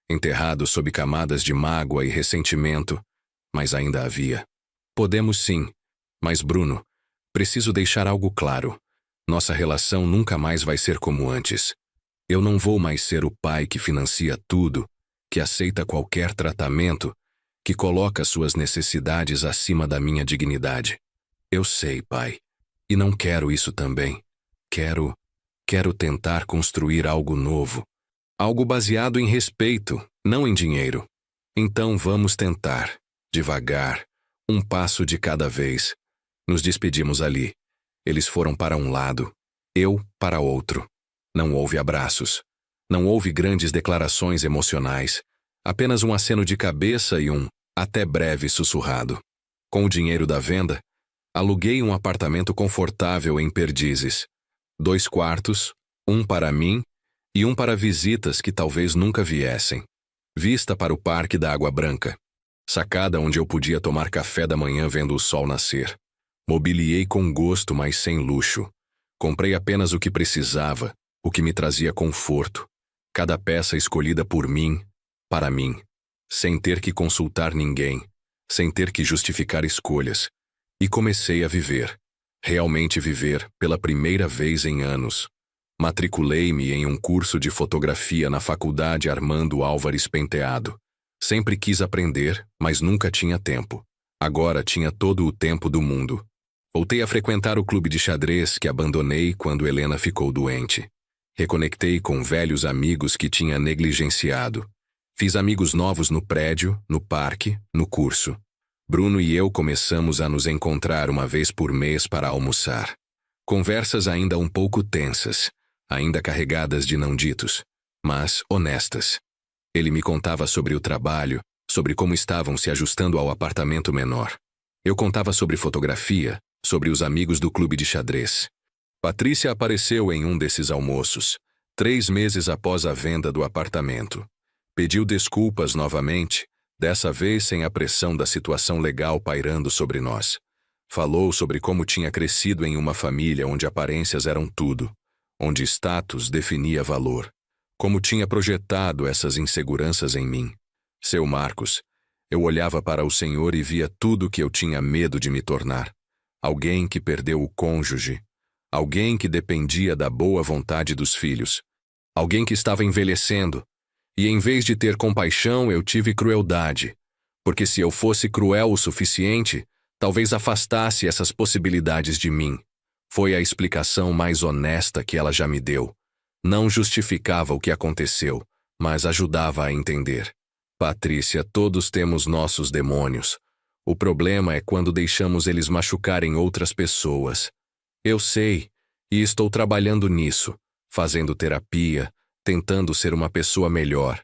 Speaker 1: enterrado sob camadas de mágoa e ressentimento, mas ainda havia. Podemos sim, mas Bruno, preciso deixar algo claro. Nossa relação nunca mais vai ser como antes. Eu não vou mais ser o pai que financia tudo, que aceita qualquer tratamento, que coloca suas necessidades acima da minha dignidade. Eu sei, pai. E não quero isso também. Quero tentar construir algo novo. Algo baseado em respeito, não em dinheiro. Então vamos tentar, devagar, um passo de cada vez. Nos despedimos ali. Eles foram para um lado, eu para outro. Não houve abraços. Não houve grandes declarações emocionais. Apenas um aceno de cabeça e um, até breve, sussurrado. Com o dinheiro da venda, aluguei um apartamento confortável em Perdizes. 2 quartos, um para mim e um para visitas que talvez nunca viessem. Vista para o Parque da Água Branca. Sacada onde eu podia tomar café da manhã vendo o sol nascer. Mobiliei com gosto, mas sem luxo. Comprei apenas o que precisava, o que me trazia conforto. Cada peça escolhida por mim, para mim. Sem ter que consultar ninguém, sem ter que justificar escolhas. E comecei a viver. Realmente viver, pela primeira vez em anos. Matriculei-me em um curso de fotografia na Faculdade Armando Álvares Penteado. Sempre quis aprender, mas nunca tinha tempo. Agora tinha todo o tempo do mundo. Voltei a frequentar o clube de xadrez que abandonei quando Helena ficou doente. Reconectei com velhos amigos que tinha negligenciado. Fiz amigos novos no prédio, no parque, no curso. Bruno e eu começamos a nos encontrar uma vez por mês para almoçar. Conversas ainda um pouco tensas, ainda carregadas de não ditos, mas honestas. Ele me contava sobre o trabalho, sobre como estavam se ajustando ao apartamento menor. Eu contava sobre fotografia, sobre os amigos do clube de xadrez. Patrícia apareceu em um desses almoços, 3 meses após a venda do apartamento. Pediu desculpas novamente, dessa vez sem a pressão da situação legal pairando sobre nós. Falou sobre como tinha crescido em uma família onde aparências eram tudo, onde status definia valor. Como tinha projetado essas inseguranças em mim. Seu Marcos, eu olhava para o Senhor e via tudo que eu tinha medo de me tornar. Alguém que perdeu o cônjuge. Alguém que dependia da boa vontade dos filhos. Alguém que estava envelhecendo. E em vez de ter compaixão, eu tive crueldade. Porque se eu fosse cruel o suficiente, talvez afastasse essas possibilidades de mim. Foi a explicação mais honesta que ela já me deu. Não justificava o que aconteceu, mas ajudava a entender. Patrícia, todos temos nossos demônios. O problema é quando deixamos eles machucarem outras pessoas. Eu sei, e estou trabalhando nisso, fazendo terapia, tentando ser uma pessoa melhor.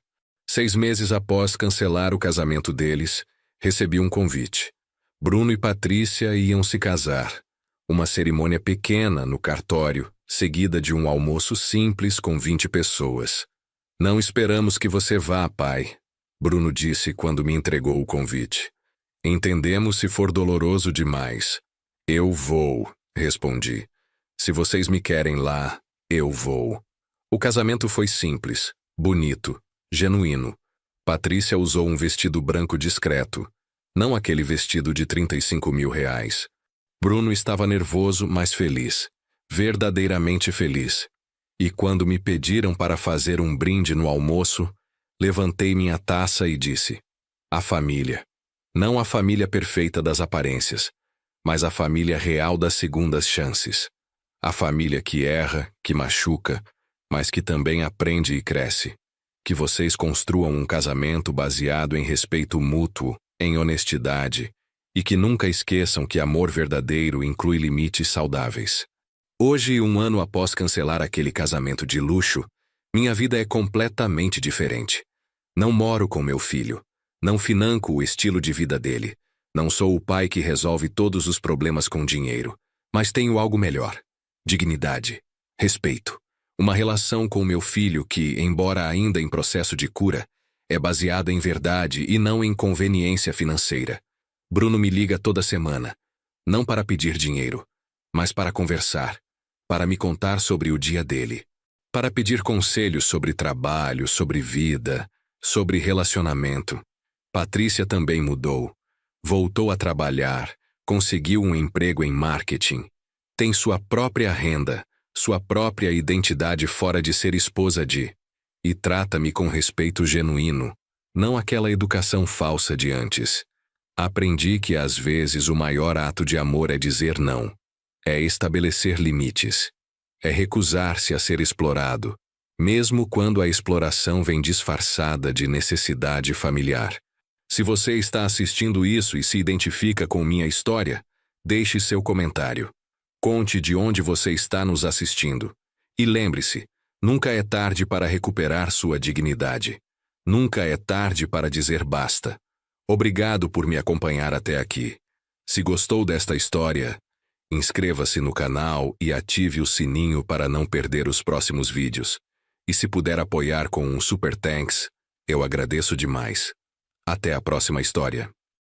Speaker 1: 6 meses após cancelar o casamento deles, recebi um convite. Bruno e Patrícia iam se casar. Uma cerimônia pequena no cartório, seguida de um almoço simples com 20 pessoas. Não esperamos que você vá, pai, Bruno disse quando me entregou o convite. Entendemos se for doloroso demais. Eu vou, respondi. Se vocês me querem lá, eu vou. O casamento foi simples, bonito, genuíno. Patrícia usou um vestido branco discreto, não aquele vestido de 35 mil reais. Bruno estava nervoso, mas feliz. Verdadeiramente feliz. E quando me pediram para fazer um brinde no almoço, levantei minha taça e disse: a família. Não a família perfeita das aparências, mas a família real das segundas chances. A família que erra, que machuca, mas que também aprende e cresce. Que vocês construam um casamento baseado em respeito mútuo, em honestidade, e que nunca esqueçam que amor verdadeiro inclui limites saudáveis. Hoje, 1 ano após cancelar aquele casamento de luxo, minha vida é completamente diferente. Não moro com meu filho. Não financo o estilo de vida dele. Não sou o pai que resolve todos os problemas com dinheiro. Mas tenho algo melhor. Dignidade. Respeito. Uma relação com meu filho que, embora ainda em processo de cura, é baseada em verdade e não em conveniência financeira. Bruno me liga toda semana. Não para pedir dinheiro, mas para conversar. Para me contar sobre o dia dele. Para pedir conselhos sobre trabalho, sobre vida, sobre relacionamento. Patrícia também mudou. Voltou a trabalhar, conseguiu um emprego em marketing. Tem sua própria renda, sua própria identidade fora de ser esposa de. E trata-me com respeito genuíno, não aquela educação falsa de antes. Aprendi que às vezes o maior ato de amor é dizer não. É estabelecer limites. É recusar-se a ser explorado, mesmo quando a exploração vem disfarçada de necessidade familiar. Se você está assistindo isso e se identifica com minha história, deixe seu comentário. Conte de onde você está nos assistindo. E lembre-se, nunca é tarde para recuperar sua dignidade. Nunca é tarde para dizer basta. Obrigado por me acompanhar até aqui. Se gostou desta história, inscreva-se no canal e ative o sininho para não perder os próximos vídeos. E se puder apoiar com um Super Thanks, eu agradeço demais. Até a próxima história.